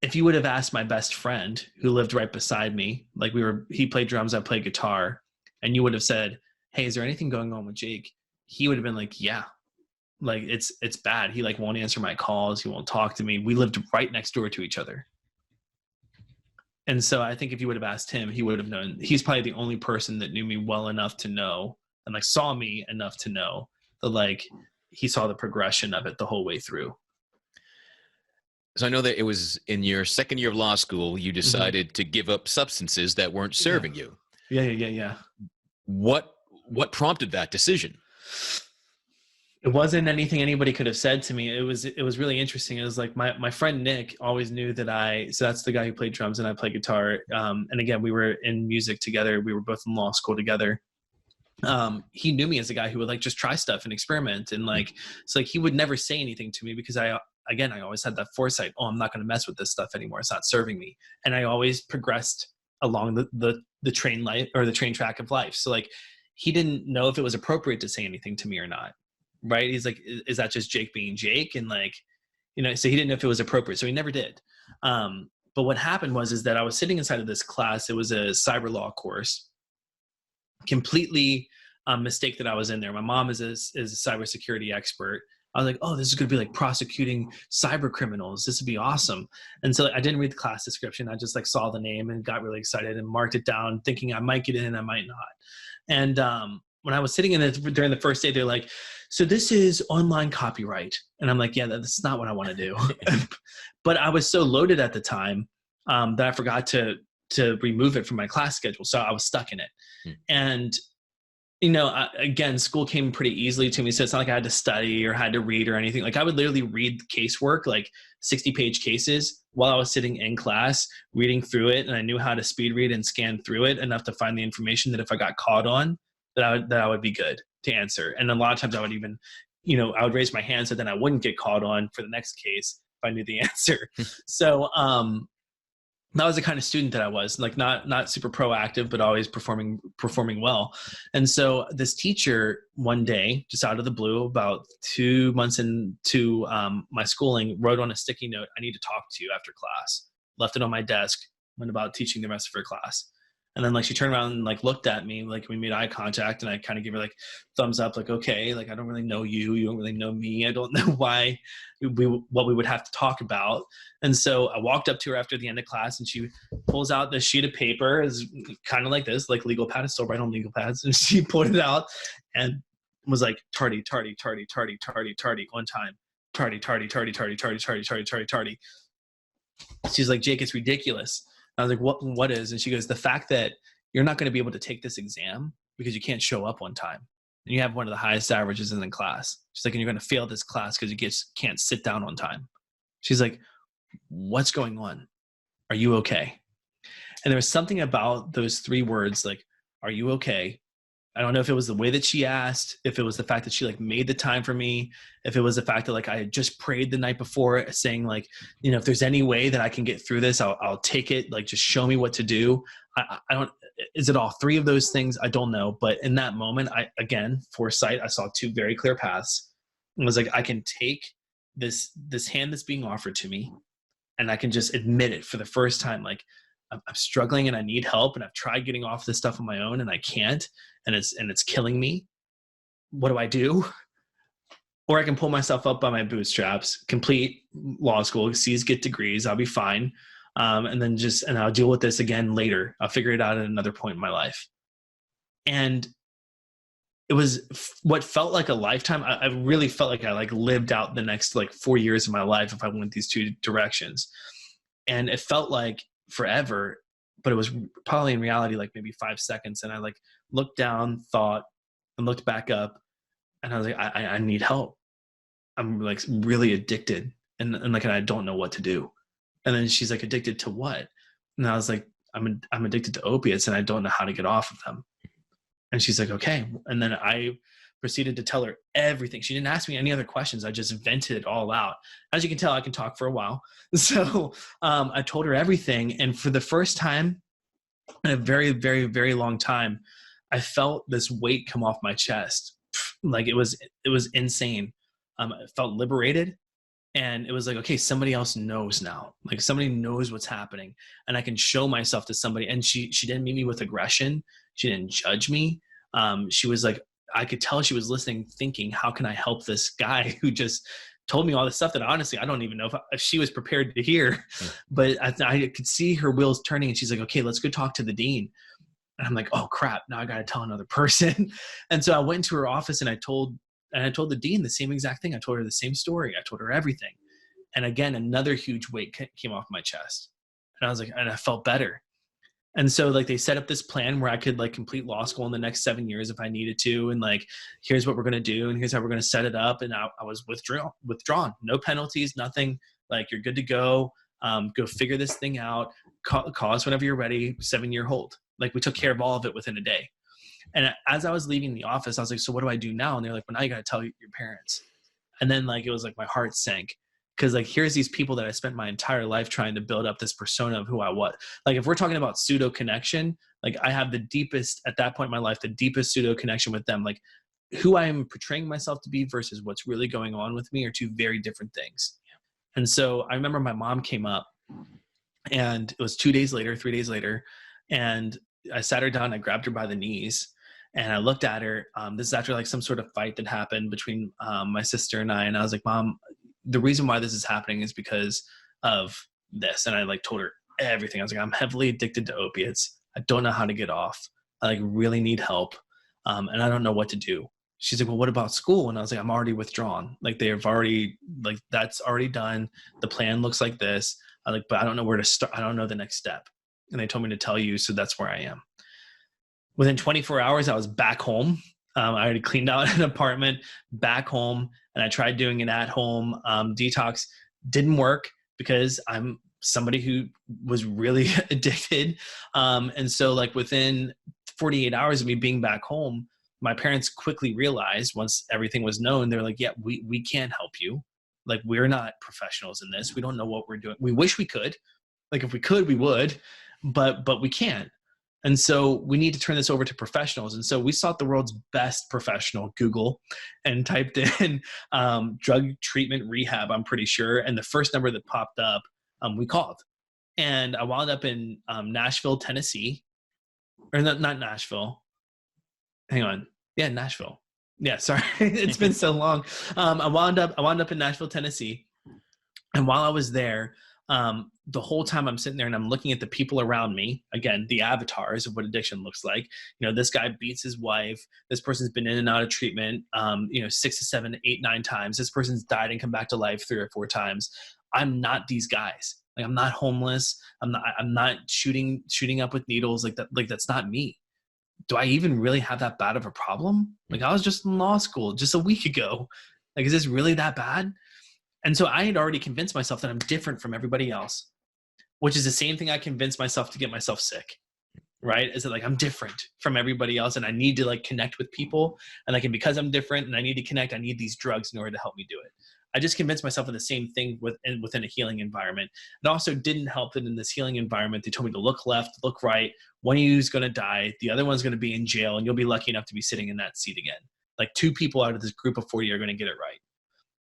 if you would have asked my best friend who lived right beside me, like he played drums, I played guitar, and you would have said, hey, is there anything going on with Jake? He would have been like, yeah, like it's bad. He like won't answer my calls. He won't talk to me. We lived right next door to each other. And so I think if you would have asked him, he would have known. He's probably the only person that knew me well enough to know, and like saw me enough to know that like he saw the progression of it the whole way through. So I know that it was in your second year of law school, you decided to give up substances that weren't serving you. Yeah. What prompted that decision? It wasn't anything anybody could have said to me. It was really interesting. It was like my friend Nick always knew that so that's the guy who played drums and I played guitar. And again, we were in music together. We were both in law school together. He knew me as a guy who would like just try stuff and experiment. And like, it's like, he would never say anything to me because I always had that foresight. Oh, I'm not going to mess with this stuff anymore. It's not serving me. And I always progressed along the train light or the train track of life. So like, he didn't know if it was appropriate to say anything to me or not. Right. He's like, is that just Jake being Jake? And like, so he didn't know if it was appropriate. So he never did. But what happened is that I was sitting inside of this class. It was a cyber law course. Completely mistake that I was in there. My mom is a cybersecurity expert. I was like, oh, this is going to be like prosecuting cyber criminals. This would be awesome. And so I didn't read the class description. I just like saw the name and got really excited and marked it down thinking I might get in, I might not. And when I was sitting in it during the first day, they're like, so this is online copyright. And I'm like, yeah, that's not what I want to do. But I was so loaded at the time that I forgot to remove it from my class schedule. So I was stuck in it. And again, school came pretty easily to me. So it's not like I had to study or had to read or anything. Like I would literally read casework, like 60-page cases while I was sitting in class, reading through it. And I knew how to speed read and scan through it enough to find the information that if I got caught on, that I would be good to answer. And a lot of times I would even, I would raise my hand so then I wouldn't get caught on for the next case if I knew the answer. So, that was the kind of student that I was, like not super proactive, but always performing well. And so this teacher one day, just out of the blue, about 2 months into my schooling, wrote on a sticky note, I need to talk to you after class. Left it on my desk, went about teaching the rest of her class. And then like she turned around and like looked at me, like we made eye contact, and I kind of gave her like thumbs up, like, okay, like I don't really know you, you don't really know me, I don't know what we would have to talk about. And so I walked up to her after the end of class, and she pulls out this sheet of paper, is kind of like this, like legal pad, is still right on legal pads, and she pulled it out and was like tardy on time, tardy. She's like, Jake, it's ridiculous. I was like, what is? And she goes, the fact that you're not going to be able to take this exam because you can't show up on time. And you have one of the highest averages in the class. She's like, and you're going to fail this class because you can't sit down on time. She's like, what's going on? Are you okay? And there was something about those 3 words, like, are you okay? I don't know if it was the way that she asked, if it was the fact that she like made the time for me, if it was the fact that like I had just prayed the night before saying like, if there's any way that I can get through this, I'll take it. Like, just show me what to do. I don't, is it all 3 of those things? I don't know. But in that moment, again, foresight, I saw 2 very clear paths. And was like, I can take this hand that's being offered to me, and I can just admit it for the first time. Like, I'm struggling and I need help, and I've tried getting off this stuff on my own and I can't, and it's killing me. What do I do? Or I can pull myself up by my bootstraps, complete law school, get degrees, I'll be fine. And I'll deal with this again later. I'll figure it out at another point in my life. And it was what felt like a lifetime. I really felt like I like lived out the next like 4 years of my life if I went these 2 directions. And it felt like forever, but it was probably in reality like maybe 5 seconds. And I like looked down, thought, and looked back up, and I was like, I need help. I'm like really addicted, and I don't know what to do. And then she's like, addicted to what? And I was like, I'm addicted to opiates and I don't know how to get off of them. And she's like, okay. And then I proceeded to tell her everything. She didn't ask me any other questions. I just vented it all out. As you can tell, I can talk for a while. So I told her everything. And for the first time in a very, very, very long time, I felt this weight come off my chest. Like it was insane. I felt liberated. And it was like, okay, somebody else knows now. Like somebody knows what's happening, and I can show myself to somebody. And she didn't meet me with aggression. She didn't judge me. She was like, I could tell she was listening, thinking, how can I help this guy who just told me all this stuff that honestly, I don't even know if she was prepared to hear, but I could see her wheels turning, and she's like, okay, let's go talk to the dean. And I'm like, oh crap, now I got to tell another person. And so I went into her office and I told the dean the same exact thing. I told her the same story. I told her everything. And again, another huge weight came off my chest. And I was like, and I felt better. And so like they set up this plan where I could like complete law school in the next 7 years if I needed to. And like, here's what we're going to do. And here's how we're going to set it up. And I was withdrawn, no penalties, nothing. Like, you're good to go. Go figure this thing out. Call us whenever you're ready. 7-year hold. Like, we took care of all of it within a day. And as I was leaving the office, I was like, so what do I do now? And they're like, well, now you got to tell your parents. And then like, it was like my heart sank. Because like, here's these people that I spent my entire life trying to build up this persona of who I was. Like, if we're talking about pseudo connection, like I have the deepest, at that point in my life, the deepest pseudo connection with them. Like, who I am portraying myself to be versus what's really going on with me are two very different things. And so I remember my mom came up, and it was 3 days later, and I sat her down, I grabbed her by the knees, and I looked at her. This is after like some sort of fight that happened between my sister and I was like, Mom, the reason why this is happening is because of this. And I like told her everything. I was like, I'm heavily addicted to opiates. I don't know how to get off. I like really need help. And I don't know what to do. She's like, well, what about school? And I was like, I'm already withdrawn. Like, they've already, like, that's already done. The plan looks like this. I like, but I don't know where to start. I don't know the next step. And they told me to tell you. So that's where I am. Within 24 hours, I was back home. I already cleaned out an apartment, back home, and I tried doing an at-home detox. Didn't work because I'm somebody who was really addicted. And so like within 48 hours of me being back home, my parents quickly realized, once everything was known, they're like, yeah, we can't help you. Like, we're not professionals in this. We don't know what we're doing. We wish we could. Like, if we could, we would, but we can't. And so we need to turn this over to professionals. And so we sought the world's best professional, Google, and typed in drug treatment rehab, I'm pretty sure. And the first number that popped up, we called. And I wound up in Nashville, Tennessee. Or not Nashville. Hang on. Yeah, Nashville. Yeah, sorry. It's been so long. I wound up in Nashville, Tennessee. And while I was there, the whole time I'm sitting there and I'm looking at the people around me, again, the avatars of what addiction looks like. You know, this guy beats his wife. This person's been in and out of treatment, 6 to 7, 8, 9 times. This person's died and come back to life 3 or 4 times. I'm not these guys. Like, I'm not homeless. I'm not shooting up with needles like that. Like, that's not me. Do I even really have that bad of a problem? Like, I was just in law school just a week ago. Like, is this really that bad? And so I had already convinced myself that I'm different from everybody else, which is the same thing I convinced myself to get myself sick, right? Is that like, I'm different from everybody else and I need to like connect with people. And like, and because I'm different and I need to connect, I need these drugs in order to help me do it. I just convinced myself of the same thing within a healing environment. It also didn't help that in this healing environment, they told me to look left, look right. One of you is going to die. The other one's going to be in jail, and you'll be lucky enough to be sitting in that seat again. Like, 2 people out of this group of 40 are going to get it right.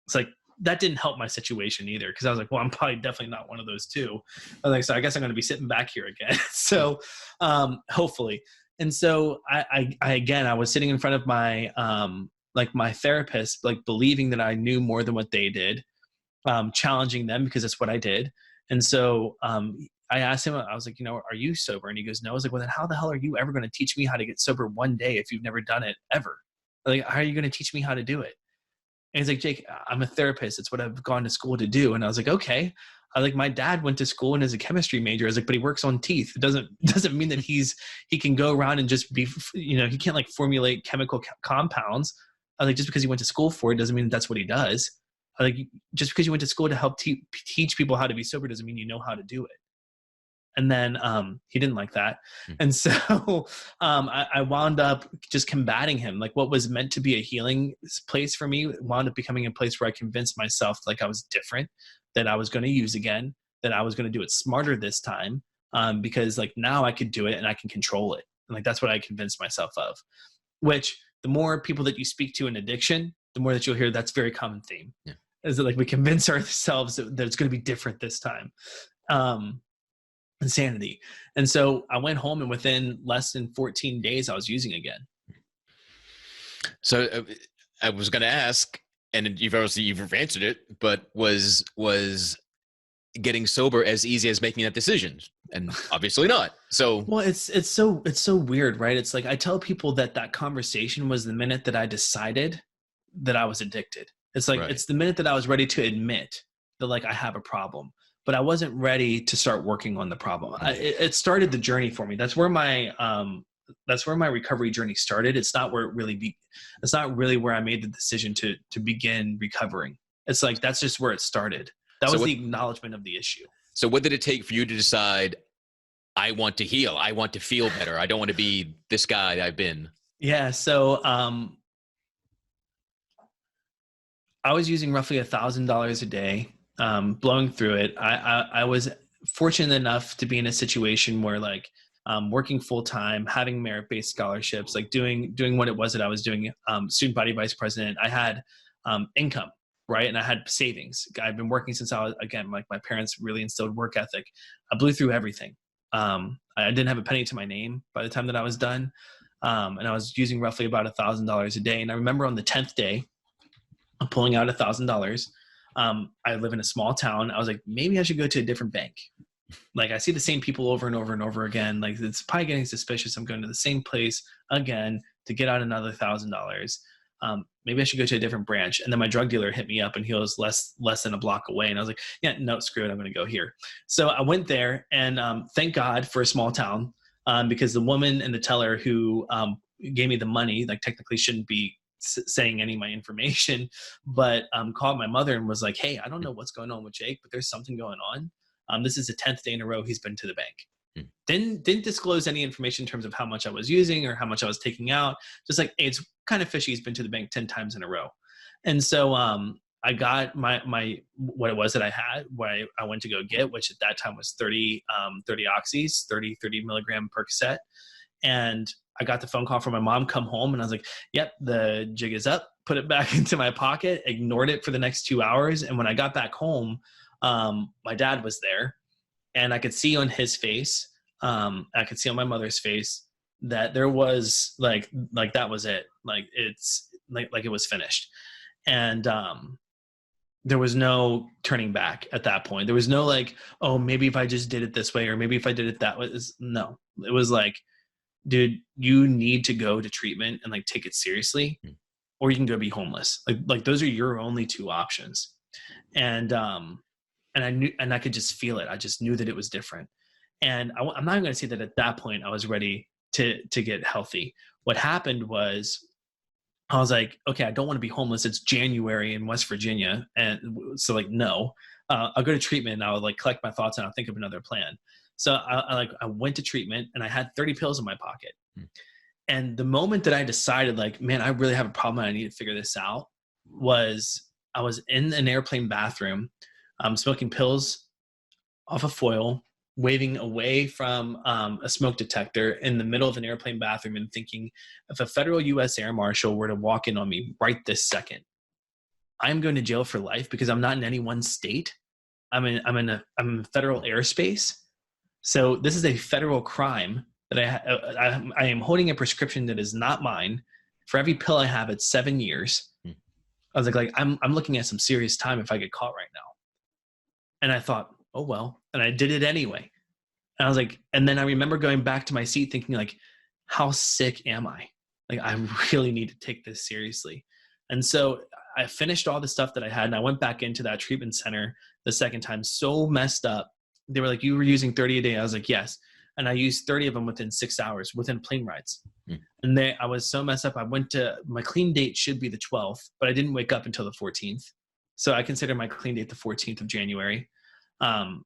It's like, that didn't help my situation either. Cause I was like, well, I'm probably definitely not one of those 2. I was like, so I guess I'm going to be sitting back here again. So, hopefully. And so I was sitting in front of my, my therapist, like, believing that I knew more than what they did, challenging them because that's what I did. And so, I asked him, I was like, are you sober? And he goes, no. I was like, well, then how the hell are you ever going to teach me how to get sober one day if you've never done it ever? Like, how are you going to teach me how to do it? And he's like, Jake, I'm a therapist. It's what I've gone to school to do. And I was like, okay. My dad went to school and is a chemistry major. I was like, but he works on teeth. It doesn't mean that he can go around and just be, he can't like formulate chemical compounds. I was like, just because he went to school for it doesn't mean that's what he does. I was like, just because you went to school to help teach people how to be sober doesn't mean you know how to do it. And then he didn't like that. And so I wound up just combating him. Like what was meant to be a healing place for me wound up becoming a place where I convinced myself like I was different, that I was going to use again, that I was going to do it smarter this time, because like now I could do it and I can control it. And like that's what I convinced myself of, which the more people that you speak to in addiction, the more that you'll hear that's a very common theme. Yeah. Is that like we convince ourselves that it's going to be different this time. Insanity. And so I went home and within less than 14 days, I was using again. So I was going to ask, and you've answered it, but was getting sober as easy as making that decision? And obviously not. So, well, it's so weird, right? It's like, I tell people that conversation was the minute that I decided that I was addicted. It's like, It's the minute that I was ready to admit that like I have a problem, but I wasn't ready to start working on the problem. It started the journey for me. That's where my recovery journey started. It's not where it really it's not really where I made the decision to begin recovering. It's like, that's just where it started. That was the acknowledgement of the issue. So what did it take for you to decide, I want to heal, I want to feel better, I don't want to be this guy I've been? Yeah. So I was using roughly $1,000 a day. Blowing through it. I was fortunate enough to be in a situation where like working full time, having merit-based scholarships, like doing what it was that I was doing, student body vice president. I had income, right? And I had savings. I've been working since I was, again, like my parents really instilled work ethic. I blew through everything. I didn't have a penny to my name by the time that I was done. And I was using roughly about $1,000 a day. And I remember on the 10th day, I'm pulling out $1,000. I live in a small town. I was like, maybe I should go to a different bank. Like I see the same people over and over and over again. Like it's probably getting suspicious. I'm going to the same place again to get out another $1,000. Maybe I should go to a different branch. And then my drug dealer hit me up and he was less than a block away. And I was like, yeah, no, screw it. I'm going to go here. So I went there and thank God for a small town, because the woman and the teller who gave me the money, like technically shouldn't be saying any of my information, but called my mother and was like, hey, I don't know what's going on with Jake, but there's something going on. This is the 10th day in a row he's been to the bank. Didn't disclose any information in terms of how much I was using or how much I was taking out. Just like, hey, it's kind of fishy. He's been to the bank 10 times in a row. And so I got my what it was that I had, what I went to go get, which at that time was 30 oxys, 30 milligram Percocet. And I got the phone call from my mom, come home, and I was like, yep, the jig is up, put it back into my pocket, ignored it for the next 2 hours. And when I got back home, my dad was there and I could see on his face, I could see on my mother's face that there was like that was it. Like it's like it was finished. And, there was no turning back at that point. There was no like, oh, maybe if I just did it this way, or maybe if I did it that way. No, it was like, dude, you need to go to treatment and like take it seriously, or you can go be homeless. Like those are your only two options. And I knew, and I could just feel it. I just knew that it was different. And I'm not going to say that at that point I was ready to get healthy. What happened was I was like, okay, I don't want to be homeless. It's January in West Virginia. And so like, no, I'll go to treatment and I'll like collect my thoughts and I'll think of another plan. So I went to treatment and I had 30 pills in my pocket. And the moment that I decided like, man, I really have a problem and I need to figure this out, was I was in an airplane bathroom, smoking pills off a foil, waving away from a smoke detector in the middle of an airplane bathroom and thinking, if a federal U.S. Air Marshal were to walk in on me right this second, I'm going to jail for life because I'm not in any one state. I'm in federal airspace. So this is a federal crime that I am holding a prescription that is not mine. For every pill I have, it's 7 years. I was like I'm looking at some serious time if I get caught right now. And I thought, oh, well, and I did it anyway. And I was like, and then I remember going back to my seat thinking like, how sick am I? Like, I really need to take this seriously. And so I finished all the stuff that I had and I went back into that treatment center the second time, so messed up. They were like, you were using 30 a day. I was like, yes. And I used 30 of them within 6 hours, within plane rides. And I was so messed up. I went to, my clean date should be the 12th, but I didn't wake up until the 14th. So I consider my clean date the 14th of January. And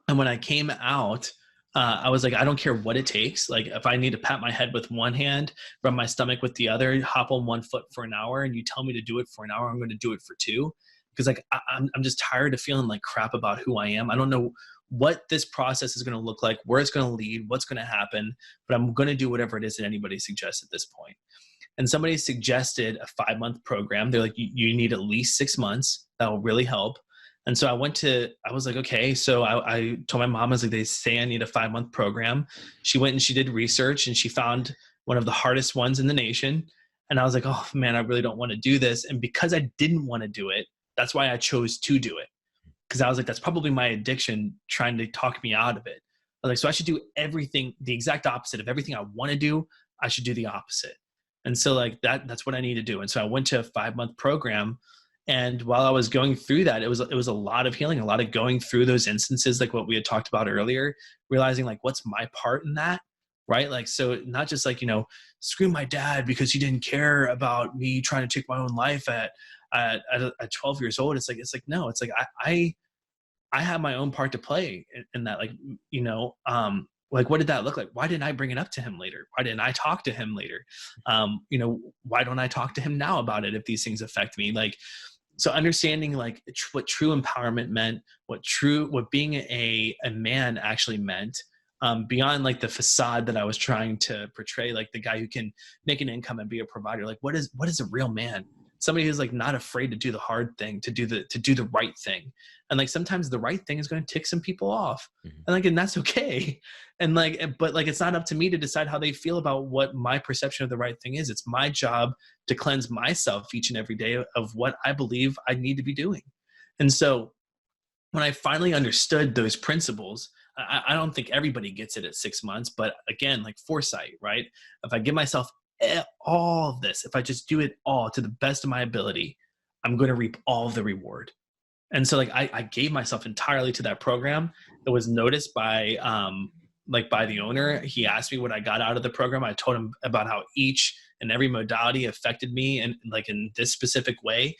when I came out, I was like, I don't care what it takes. Like if I need to pat my head with one hand, rub my stomach with the other, hop on one foot for an hour, and you tell me to do it for an hour, I'm going to do it for two. Because like I'm just tired of feeling like crap about who I am. I don't know what this process is going to look like, where it's going to lead, what's going to happen, but I'm going to do whatever it is that anybody suggests at this point. And somebody suggested a 5-month program. They're like, you need at least 6 months. That will really help. And so I was like, okay. So I told my mom, I was like, they say I need a 5-month program. She went and she did research and she found one of the hardest ones in the nation. And I was like, oh man, I really don't want to do this. And because I didn't want to do it, that's why I chose to do it. Because I was like, that's probably my addiction trying to talk me out of it. I was like, so I should do everything, the exact opposite of everything I want to do. I should do the opposite. And so like that's what I need to do. And so I went to a 5-month program. And while I was going through that, it was a lot of healing, a lot of going through those instances, like what we had talked about earlier, realizing like, what's my part in that? Right. Like, so not just like, screw my dad because he didn't care about me trying to take my own life at 12 years old. It's like, no, it's like, I have my own part to play in that. Like, like, what did that look like? Why didn't I bring it up to him later? Why didn't I talk to him later? Why don't I talk to him now about it if these things affect me? Like, so understanding like what true empowerment meant, what being a man actually meant, beyond like the facade that I was trying to portray, like the guy who can make an income and be a provider. Like what is a real man? Somebody who's like not afraid to do the hard thing, to do the right thing. And like sometimes the right thing is going to tick some people off, and that's okay. And like, but like, it's not up to me to decide how they feel about what my perception of the right thing is. It's my job to cleanse myself each and every day of what I believe I need to be doing. And so when I finally understood those principles, I don't think everybody gets it at 6 months, but again, like foresight, right? If I give myself all of this, if I just do it all to the best of my ability, I'm going to reap all of the reward. And so like I gave myself entirely to that program. It was noticed by the owner. He asked me what I got out of the program. I told him about how each and every modality affected me and like in this specific way.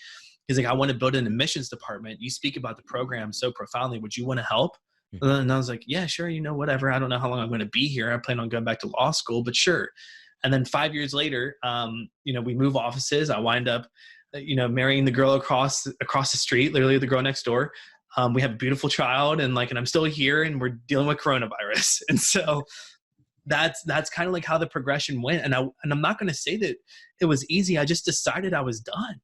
He's like, I want to build an admissions department. You speak about the program so profoundly. Would you want to help? And I was like, yeah, sure. Whatever. I don't know how long I'm going to be here. I plan on going back to law school, but sure. And then 5 years later, we move offices. I wind up, marrying the girl across the street, literally the girl next door. We have a beautiful child and I'm still here and we're dealing with coronavirus. And so that's kind of like how the progression went. And I'm not going to say that it was easy. I just decided I was done.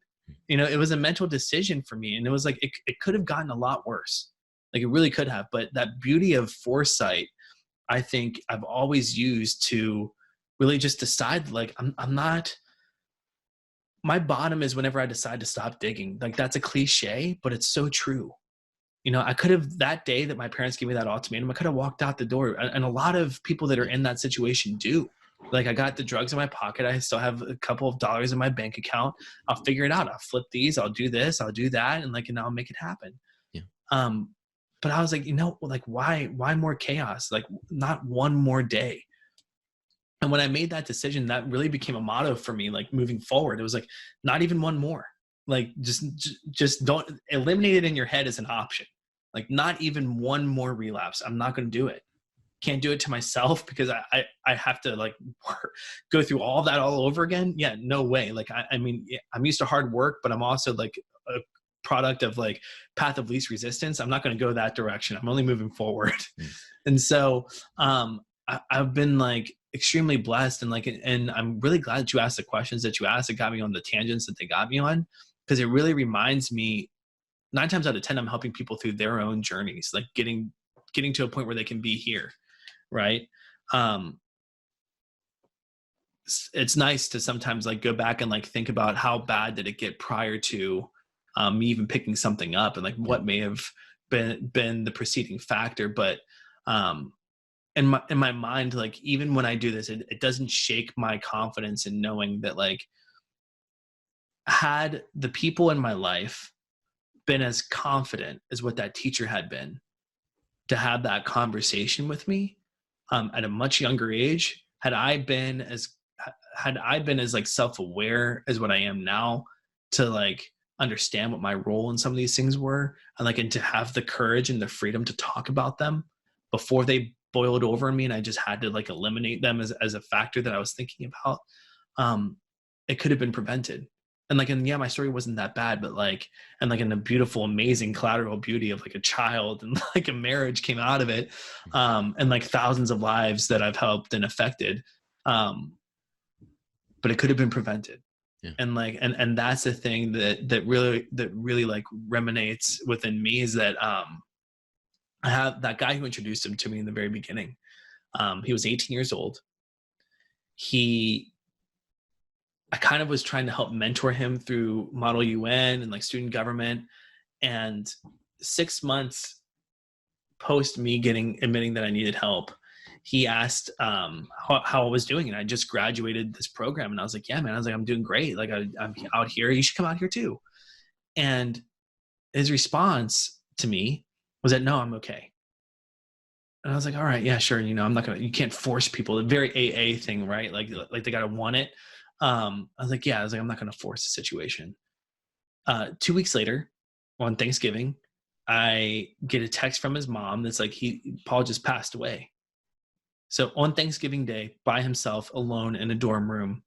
It was a mental decision for me. And it was like, it could have gotten a lot worse. Like it really could have, but that beauty of foresight, I think I've always used to really just decide like, I'm not, my bottom is whenever I decide to stop digging. Like that's a cliche, but it's so true. I could have, that day that my parents gave me that ultimatum, I could have walked out the door. And a lot of people that are in that situation do. Like I got the drugs in my pocket. I still have a couple of dollars in my bank account. I'll figure it out. I'll flip these. I'll do this. I'll do that. And I'll make it happen. Yeah. But I was like, why more chaos? Like not one more day. And when I made that decision, that really became a motto for me, like moving forward. It was like, not even one more. Like just don't eliminate it in your head as an option. Like not even one more relapse. I'm not going to do it. Can't do it to myself because I have to like go through all that all over again. Yeah, no way. Like, I'm used to hard work, but I'm also like a product of like path of least resistance. I'm not going to go that direction. I'm only moving forward. And so, I've been like extremely blessed and I'm really glad that you asked the questions that you asked that got me on the tangents that they got me on, because it really reminds me 9 times out of 10, I'm helping people through their own journeys, like getting to a point where they can be here. Right. It's nice to sometimes like go back and like think about how bad did it get prior to me even picking something up and like what may have been the preceding factor. But in my mind, like even when I do this, it doesn't shake my confidence in knowing that like had the people in my life been as confident as what that teacher had been to have that conversation with me at a much younger age, had I been as like self-aware as what I am now to like understand what my role in some of these things were and to have the courage and the freedom to talk about them before they boiled over in me and I just had to like eliminate them as a factor that I was thinking about, it could have been prevented. And like, and yeah, my story wasn't that bad, but like, and like in the beautiful, amazing collateral beauty of like a child and like a marriage came out of it. And like thousands of lives that I've helped and affected. But it could have been prevented. Yeah. And like, and that's the thing that really like resonates within me is that, I have that guy who introduced him to me in the very beginning. He was 18 years old. I kind of was trying to help mentor him through Model UN and like student government. And 6 months post me admitting that I needed help, he asked how I was doing. And I just graduated this program. And I was like, yeah, man, I was like, I'm doing great. Like I'm out here. You should come out here too. And his response to me was that, no, I'm okay. And I was like, all right, yeah, sure. You know, you can't force people. The very AA thing, right? Like they got to want it. I was like, I'm not going to force the situation. 2 weeks later on Thanksgiving, I get a text from his mom that's like, Paul just passed away. So on Thanksgiving Day, by himself, alone in a dorm room,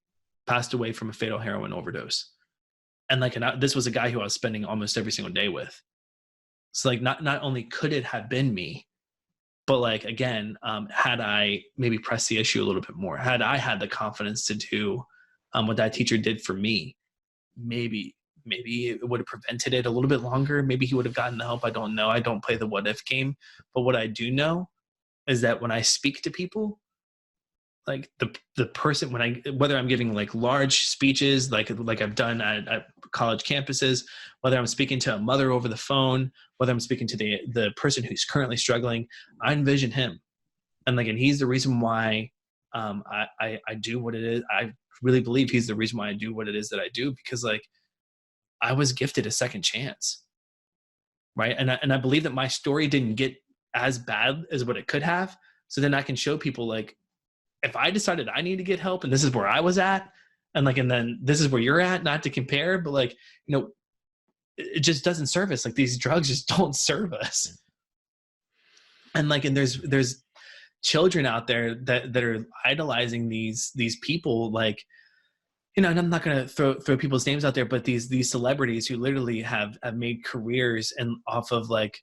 passed away from a fatal heroin overdose. And like, this was a guy who I was spending almost every single day with. So like, not only could it have been me, but like, again, had I maybe pressed the issue a little bit more, had I had the confidence to do what that teacher did for me, maybe it would have prevented it a little bit longer. Maybe he would have gotten the help. I don't know. I don't play the what if game. But what I do know is that when I speak to people, like the person, whether I'm giving like large speeches, like I've done at college campuses, whether I'm speaking to a mother over the phone, whether I'm speaking to the person who's currently struggling, I envision him. And he's the reason why I do what it is. I really believe he's the reason why I do what it is that I do, because like I was gifted a second chance. Right. And I believe that my story didn't get as bad as what it could have. So then I can show people like, if I decided I need to get help and this is where I was at, and then this is where you're at, not to compare, but like, you know, it just doesn't serve us. Like these drugs just don't serve us. And there's children out there that are idolizing these people, like, you know, and I'm not going to throw people's names out there, but these celebrities who literally have made careers and off of like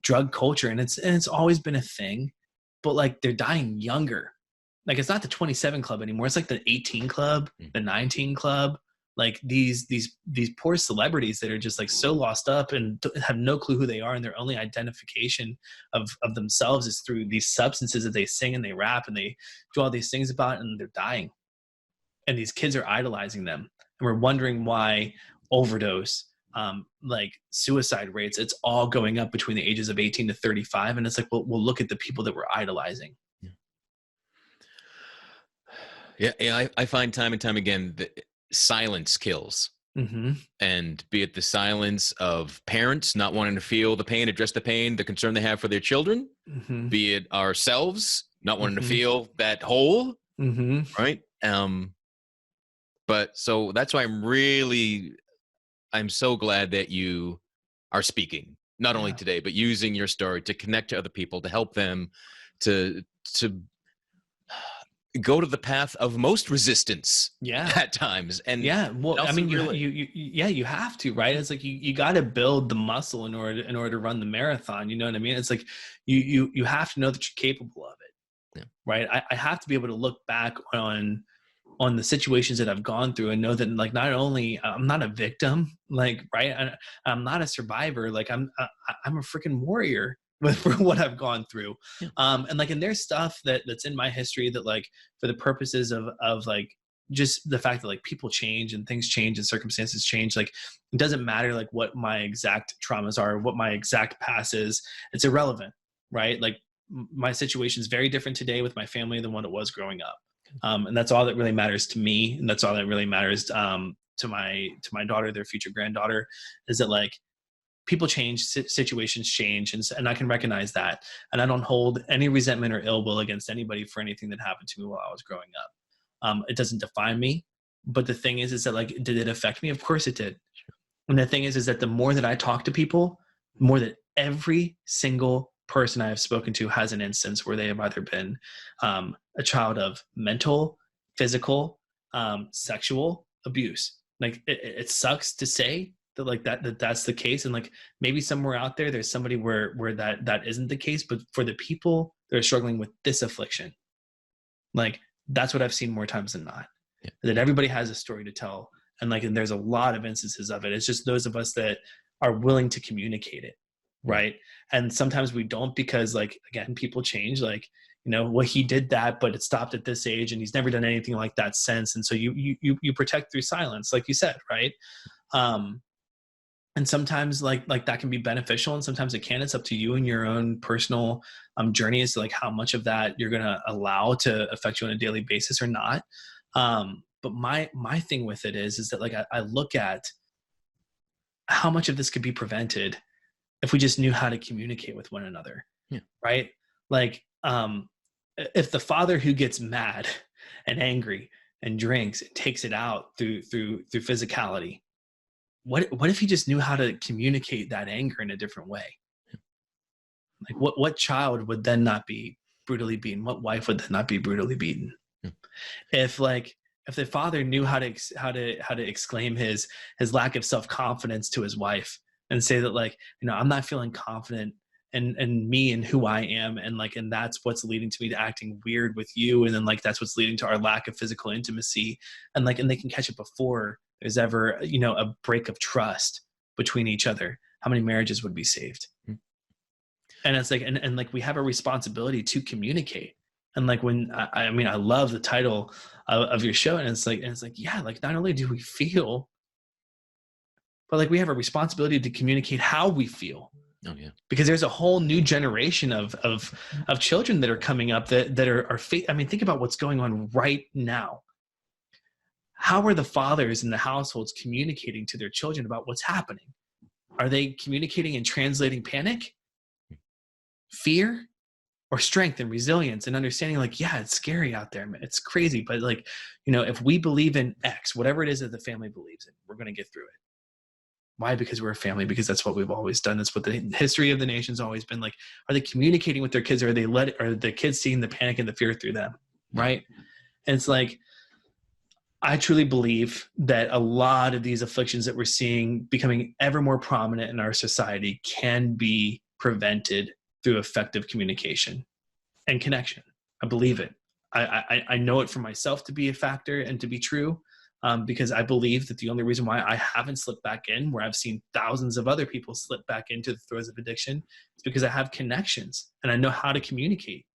drug culture. And it's always been a thing, but like they're dying younger. Like it's not the 27 club anymore. It's like the 18 club, the 19 club, like these poor celebrities that are just like so lost up and have no clue who they are. And their only identification of themselves is through these substances that they sing and they rap and they do all these things about, and they're dying. And these kids are idolizing them. And we're wondering why overdose, like suicide rates, it's all going up between the ages of 18 to 35. And it's like, well, we'll look at the people that we're idolizing. Yeah, I find time and time again that silence kills. Mm-hmm. And be it the silence of parents not wanting to feel the pain, address the pain, the concern they have for their children, mm-hmm. be it ourselves not wanting mm-hmm. to feel that hole, mm-hmm. right? But so that's why I'm so glad that you are speaking, not only today, but using your story to connect to other people, to help them to go to the path of most resistance at times. And well, I mean, you have to, right? It's like you got to build the muscle in order to run the marathon. You know what I mean? It's like you have to know that you're capable of it, right? I have to be able to look back on the situations that I've gone through and know that like not only I'm not a victim, like right, I'm not a survivor, like I'm a freaking warrior for what I've gone through. And there's stuff that's in my history that like for the purposes of like just the fact that like people change and things change and circumstances change, like it doesn't matter like what my exact traumas are, what my exact past is, it's irrelevant, right? Like my situation is very different today with my family than what it was growing up. And that's all that really matters to me. And that's all that really matters to my daughter, their future granddaughter, is that like people change, situations change. And I can recognize that. And I don't hold any resentment or ill will against anybody for anything that happened to me while I was growing up. It doesn't define me. But the thing is that like, did it affect me? Of course it did. And the thing is that the more that I talk to people, the more that every single person I have spoken to has an instance where they have either been a child of mental, physical, sexual abuse. Like it sucks to say that like that's the case, and like maybe somewhere out there's somebody where that isn't the case, but for the people that are struggling with this affliction, like that's what I've seen more times than not. Yeah. That everybody has a story to tell, and there's a lot of instances of it. It's just those of us that are willing to communicate it, right? And sometimes we don't, because again, people change. Well, he did that, but it stopped at this age, and he's never done anything like that since. And so you protect through silence, like you said, right? And sometimes that can be beneficial, and sometimes it can. It's up to you and your own personal journey as to how much of that you're going to allow to affect you on a daily basis or not. But my thing with it is that I look at how much of this could be prevented if we just knew how to communicate with one another. Yeah. Right? If the father who gets mad and angry and drinks and takes it out through physicality, what if he just knew how to communicate that anger in a different way? What child would then not be brutally beaten? What wife would then not be brutally beaten? If the father knew how to exclaim his lack of self-confidence to his wife and say that I'm not feeling confident in me and who I am, and that's what's leading to me to acting weird with you, and then that's what's leading to our lack of physical intimacy, and they can catch it before there's ever a break of trust between each other. How many marriages would be saved? Mm-hmm. And it's and we have a responsibility to communicate. And when I love the title of your show, and it's not only do we feel, but we have a responsibility to communicate how we feel. Oh yeah. Because there's a whole new generation of children that are coming up that are think about what's going on right now. How are the fathers in the households communicating to their children about what's happening? Are they communicating and translating panic, fear, or strength and resilience and understanding yeah, it's scary out there, man. It's crazy. But if we believe in X, whatever it is that the family believes in, we're going to get through it. Why? Because we're a family, because that's what we've always done. That's what the history of the nation's always been. Are they communicating with their kids, or are the kids seeing the panic and the fear through them? Right. And it's I truly believe that a lot of these afflictions that we're seeing becoming ever more prominent in our society can be prevented through effective communication and connection. I believe it. I know it for myself to be a factor and to be true, because I believe that the only reason why I haven't slipped back in, where I've seen thousands of other people slip back into the throes of addiction, is because I have connections and I know how to communicate.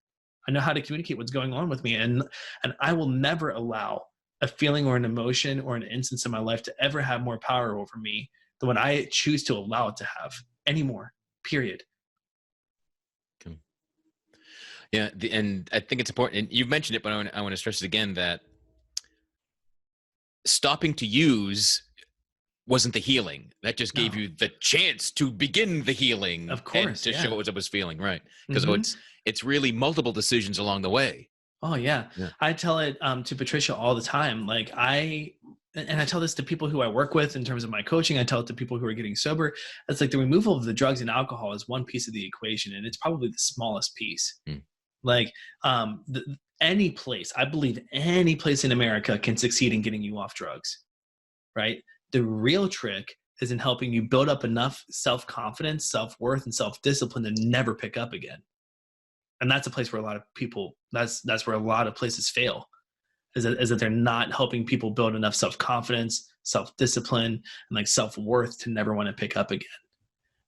I know how to communicate what's going on with me, and I will never allow a feeling or an emotion or an instance in my life to ever have more power over me than what I choose to allow it to have anymore, period. Okay. Yeah. And I think it's important, and you've mentioned it, but I want to stress it again, that stopping to use wasn't the healing. That just gave you the chance to begin the healing. Of course. And to show what it was feeling. Right. Because it's really multiple decisions along the way. Oh yeah. I tell it to Patricia all the time. I tell this to people who I work with in terms of my coaching. I tell it to people who are getting sober. It's the removal of the drugs and alcohol is one piece of the equation, and it's probably the smallest piece. Any place, I believe any place in America can succeed in getting you off drugs, right? The real trick is in helping you build up enough self-confidence, self-worth, and self-discipline to never pick up again. And that's a place where a lot of people, that's where a lot of places fail, is that they're not helping people build enough self-confidence, self-discipline, and self-worth to never want to pick up again.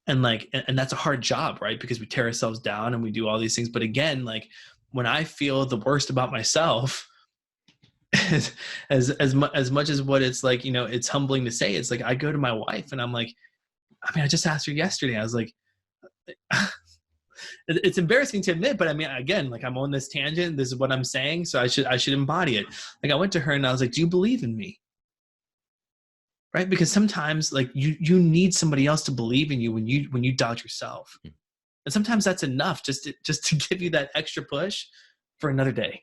And and that's a hard job, right? Because we tear ourselves down and we do all these things. But again, when I feel the worst about myself, as much as what it's it's humbling to say, it's I go to my wife and I'm I just asked her yesterday. I was it's embarrassing to admit, but again, I'm on this tangent. This is what I'm saying, so I should embody it. I went to her and I was do you believe in me? Right? Because sometimes you need somebody else to believe in you when you doubt yourself. And sometimes that's enough just to give you that extra push for another day.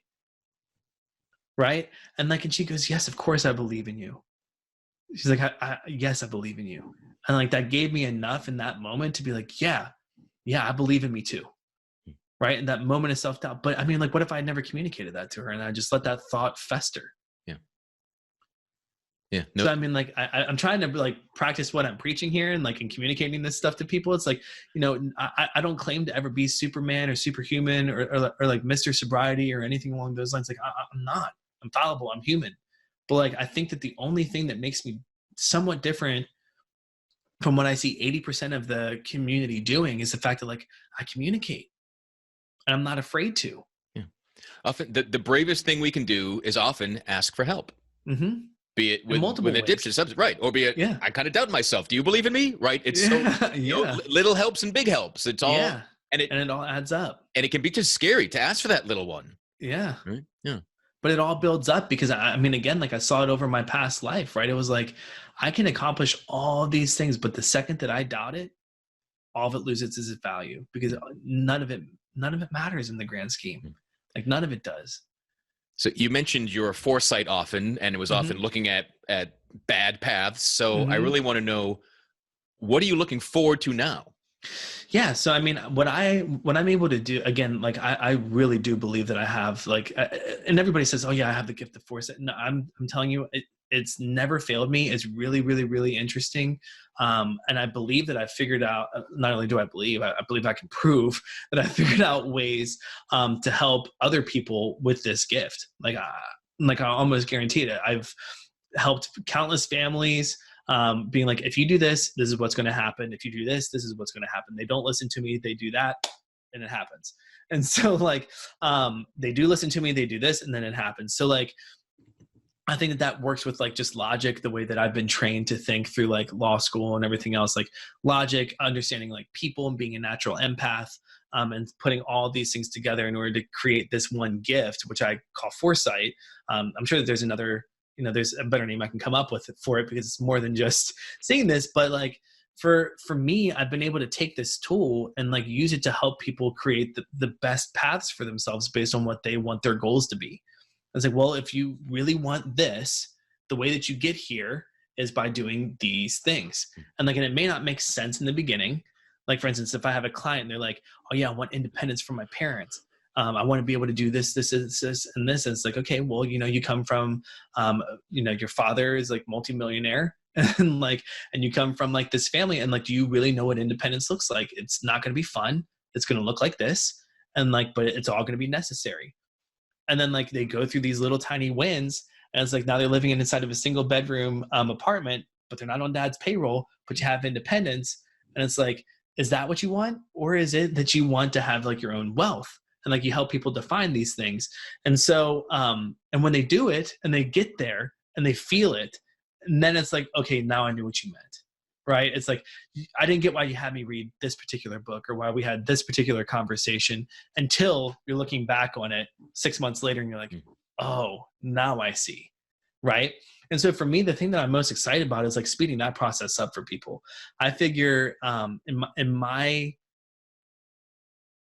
Right? And and she goes, yes, of course I believe in you. She's yes, I believe in you. And that gave me enough in that moment to be yeah, I believe in me too. right? And that moment of self-doubt. But I mean, like, what if I never communicated that to her and I just let that thought fester? Yeah. Yeah. So No. I mean, like, I'm trying to like practice what I'm preaching here and like in communicating this stuff to people. It's like, I don't claim to ever be Superman or superhuman or like Mr. Sobriety or anything along those lines. Like I'm not. I'm fallible. I'm human. But like, I think that the only thing that makes me somewhat different from what I see 80% of the community doing is the fact that like I communicate and I'm not afraid to. Yeah. Often the bravest thing we can do is often ask for help. Mm-hmm. Be it In multiple with addiction ways. substance, right? Or be it, Yeah. I kind of doubt myself. Do you believe in me? Right? It's so Yeah. little helps and big helps. It's all Yeah. and And it all adds up. it can be just scary to ask for that little one. Yeah. Right? Yeah. But it all builds up because I mean, again, like I saw it over my past life, right? It was like, I can accomplish all these things, but the second that I doubt it, all of it loses its value because none of it matters in the grand scheme. Like none of it does. So you mentioned your foresight often, and it was often looking at bad paths. So I really want to know, what are you looking forward to now? Yeah. So, I mean, what I'm able to do, again, like I really do believe that I have like, and everybody says, oh yeah, I have the gift of foresight. No, I'm telling you, it's never failed me. It's really, really, really interesting. And I believe that I figured out, not only do I believe I can prove that I figured out ways to help other people with this gift. Like I almost guarantee it. I've helped countless families, being like, if you do this, this is what's going to happen. If you do this, this is what's going to happen. They don't listen to me. They do that and it happens. And so like, they do listen to me, they do this, and then it happens. So like, I think that works with like just logic, the way that I've been trained to think through like law school and everything else, like logic, understanding like people and being a natural empath, and putting all these things together in order to create this one gift, which I call foresight. I'm sure that there's another, there's a better name I can come up with for it because it's more than just saying this, but like for me, I've been able to take this tool and like use it to help people create the best paths for themselves based on what they want their goals to be. I was like, well, if you really want this, the way that you get here is by doing these things. And like, and it may not make sense in the beginning. Like for instance, if I have a client and they're like, oh yeah, I want independence from my parents. I want to be able to do this, and this. And it's like, okay, well, you come from, your father is like multimillionaire and like, and you come from like this family and like, do you really know what independence looks like? It's not going to be fun. It's going to look like this. And like, but it's all going to be necessary. And then like they go through these little tiny wins and it's like now they're living inside of a single bedroom apartment, but they're not on dad's payroll, but you have independence. And it's like, is that what you want? Or is it that you want to have like your own wealth? And like you help people define these things. And so, and when they do it and they get there and they feel it, and then it's like, okay, now I knew what you meant. Right? It's like, I didn't get why you had me read this particular book or why we had this particular conversation until you're looking back on it 6 months later and you're like, oh, now I see. Right? And so for me, the thing that I'm most excited about is like speeding that process up for people. I figure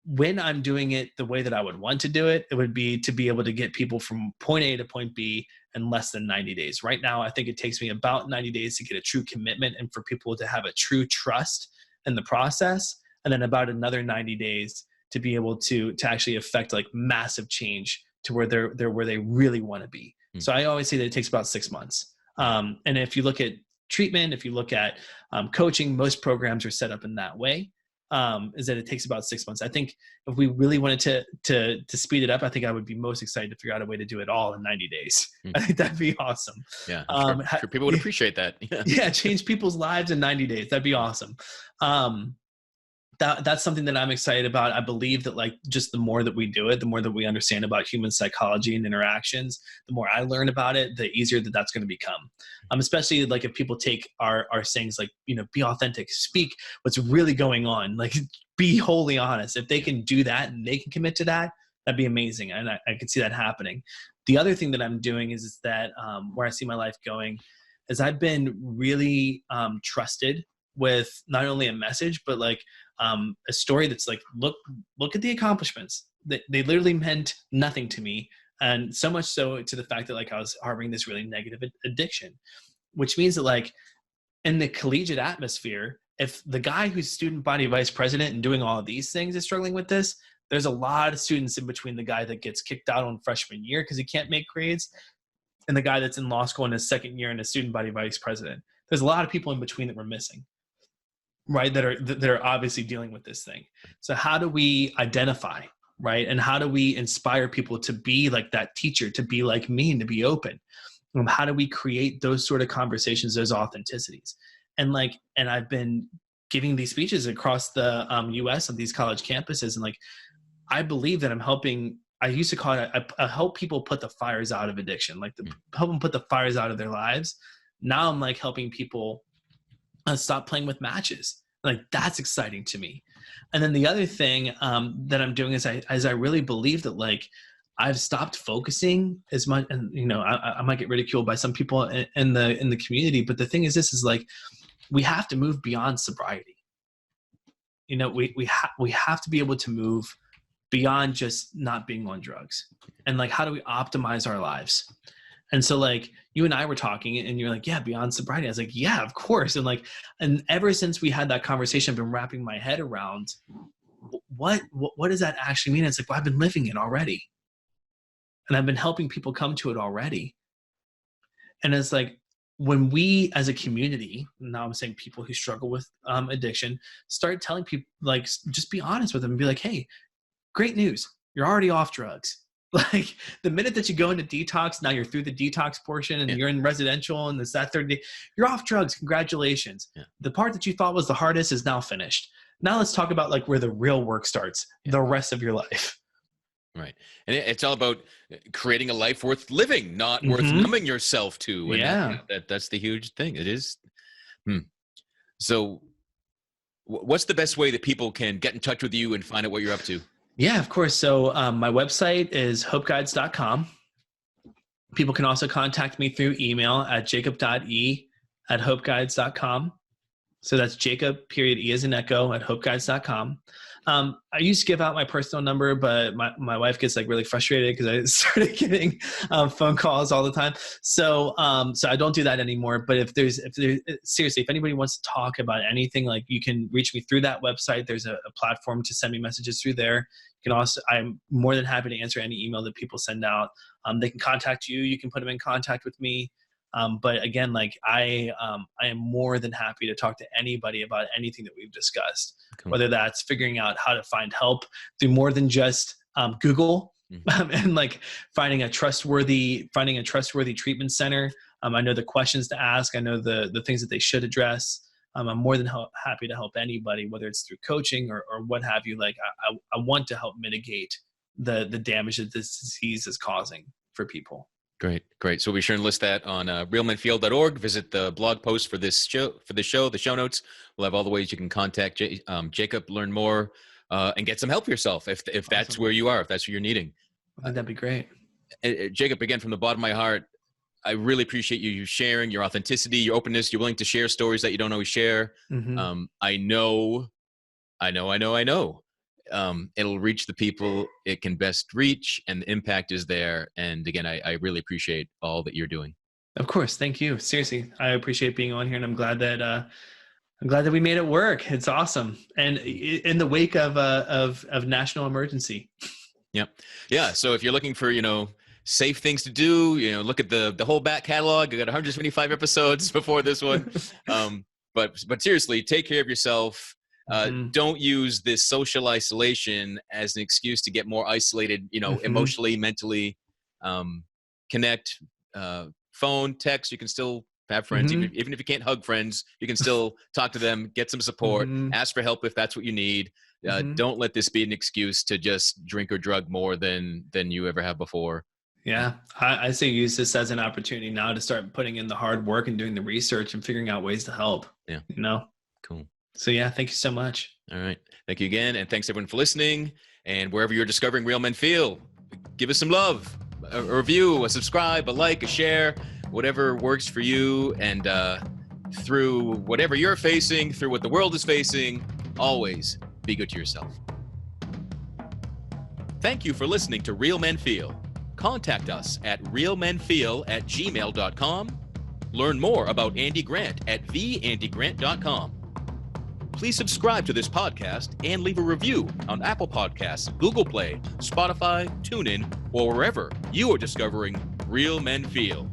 when I'm doing it the way that I would want to do it, it would be to be able to get people from point A to point B in less than 90 days. Right now, I think it takes me about 90 days to get a true commitment and for people to have a true trust in the process. And then about another 90 days to be able to actually affect like massive change to where they're where they really want to be. So I always say that it takes about 6 months. And if you look at treatment, if you look at coaching, most programs are set up in that way. Is that it takes about 6 months. I think if we really wanted to speed it up, I think I would be most excited to figure out a way to do it all in 90 days. I think that'd be awesome. Yeah, I'm sure people would appreciate that. Yeah, change people's lives in 90 days. That'd be awesome. That's something that I'm excited about. I believe that like just the more that we do it, the more that we understand about human psychology and interactions, the more I learn about it, the easier that that's going to become. Especially like if people take our sayings like, be authentic, speak what's really going on, like be wholly honest. If they can do that and they can commit to that, that'd be amazing. And I could see that happening. The other thing that I'm doing is that where I see my life going is I've been really trusted with not only a message, but like a story that's like, look at the accomplishments. They literally meant nothing to me. And so much so to the fact that like I was harboring this really negative addiction, which means that like in the collegiate atmosphere, if the guy who's student body vice president and doing all of these things is struggling with this, there's a lot of students in between the guy that gets kicked out on freshman year because he can't make grades and the guy that's in law school in his second year and a student body vice president. There's a lot of people in between that we're missing, right? That are obviously dealing with this thing. So how do we identify, right? And how do we inspire people to be like that teacher, to be like me, and to be open? How do we create those sort of conversations, those authenticities? And I've been giving these speeches across the US on these college campuses. And I believe that I'm helping, I used to call it, I help people put the fires out of addiction, help them put the fires out of their lives. Now I'm helping people stop playing with matches. That's exciting to me. And then the other thing that I'm doing is I really believe that I've stopped focusing as much, and I might get ridiculed by some people in the community, but the thing is, this is we have to move beyond sobriety. We have to be able to move beyond just not being on drugs, and how do we optimize our lives? And so you and I were talking and you're yeah, beyond sobriety. I was yeah, of course. And ever since we had that conversation, I've been wrapping my head around what does that actually mean? It's well, I've been living it already. And I've been helping people come to it already. And it's when we as a community, now I'm saying people who struggle with addiction, start telling people, just be honest with them and be hey, great news. You're already off drugs. The minute that you go into detox, now you're through the detox portion and you're in residential and that third day, you're off drugs. Congratulations. Yeah. The part that you thought was the hardest is now finished. Now let's talk about where the real work starts, the rest of your life. Right. And it's all about creating a life worth living, not worth numbing yourself to. And that's the huge thing. It is. So what's the best way that people can get in touch with you and find out what you're up to? Yeah, of course. So my website is hopeguides.com. People can also contact me through email at jacob.e@hopeguides.com. So that's Jacob, E as in echo, at hopeguides.com. I used to give out my personal number, but my wife gets really frustrated because I started getting phone calls all the time. So I don't do that anymore. But if seriously, if anybody wants to talk about anything, you can reach me through that website. There's a platform to send me messages through there. You can also, I'm more than happy to answer any email that people send out. They can contact you. You can put them in contact with me. But again, I am more than happy to talk to anybody about anything that we've discussed, whether that's figuring out how to find help through more than just Google and finding a trustworthy treatment center. I know the questions to ask. I know the things that they should address. I'm more than happy to help anybody, whether it's through coaching or what have you. I want to help mitigate the damage that this disease is causing for people. Great. So we'll be sure and list that on realmenfeel.org. Visit the blog post for this show, the show notes. We'll have all the ways you can contact Jacob, learn more, and get some help for yourself if that's awesome. Where you are, if that's what you're needing. I think that'd be great. Jacob, again, from the bottom of my heart, I really appreciate you sharing your authenticity, your openness. You're willing to share stories that you don't always share. I know. It'll reach the people it can best reach, and the impact is there. And again, I really appreciate all that you're doing. Of course. Thank you. Seriously. I appreciate being on here, and I'm glad that we made it work. It's awesome. And in the wake of national emergency. Yep. Yeah. So if you're looking for, safe things to do, look at the whole back catalog. I got 125 episodes before this one. But seriously, take care of yourself. Don't use this social isolation as an excuse to get more isolated, emotionally, mentally. Connect, phone, text. You can still have friends. Even if you can't hug friends, you can still talk to them, get some support, ask for help if that's what you need. Don't let this be an excuse to just drink or drug more than you ever have before. Yeah. I say use this as an opportunity now to start putting in the hard work and doing the research and figuring out ways to help. Yeah. Cool. So yeah, thank you so much. All right. Thank you again. And thanks everyone for listening. And wherever you're discovering Real Men Feel, give us some love, a review, a subscribe, a like, a share, whatever works for you. And through whatever you're facing, through what the world is facing, always be good to yourself. Thank you for listening to Real Men Feel. Contact us at realmenfeel@gmail.com. Learn more about Andy Grant at theandygrant.com. please subscribe to this podcast and leave a review on Apple Podcasts, Google Play, Spotify, TuneIn, or wherever you are discovering Real Men Feel.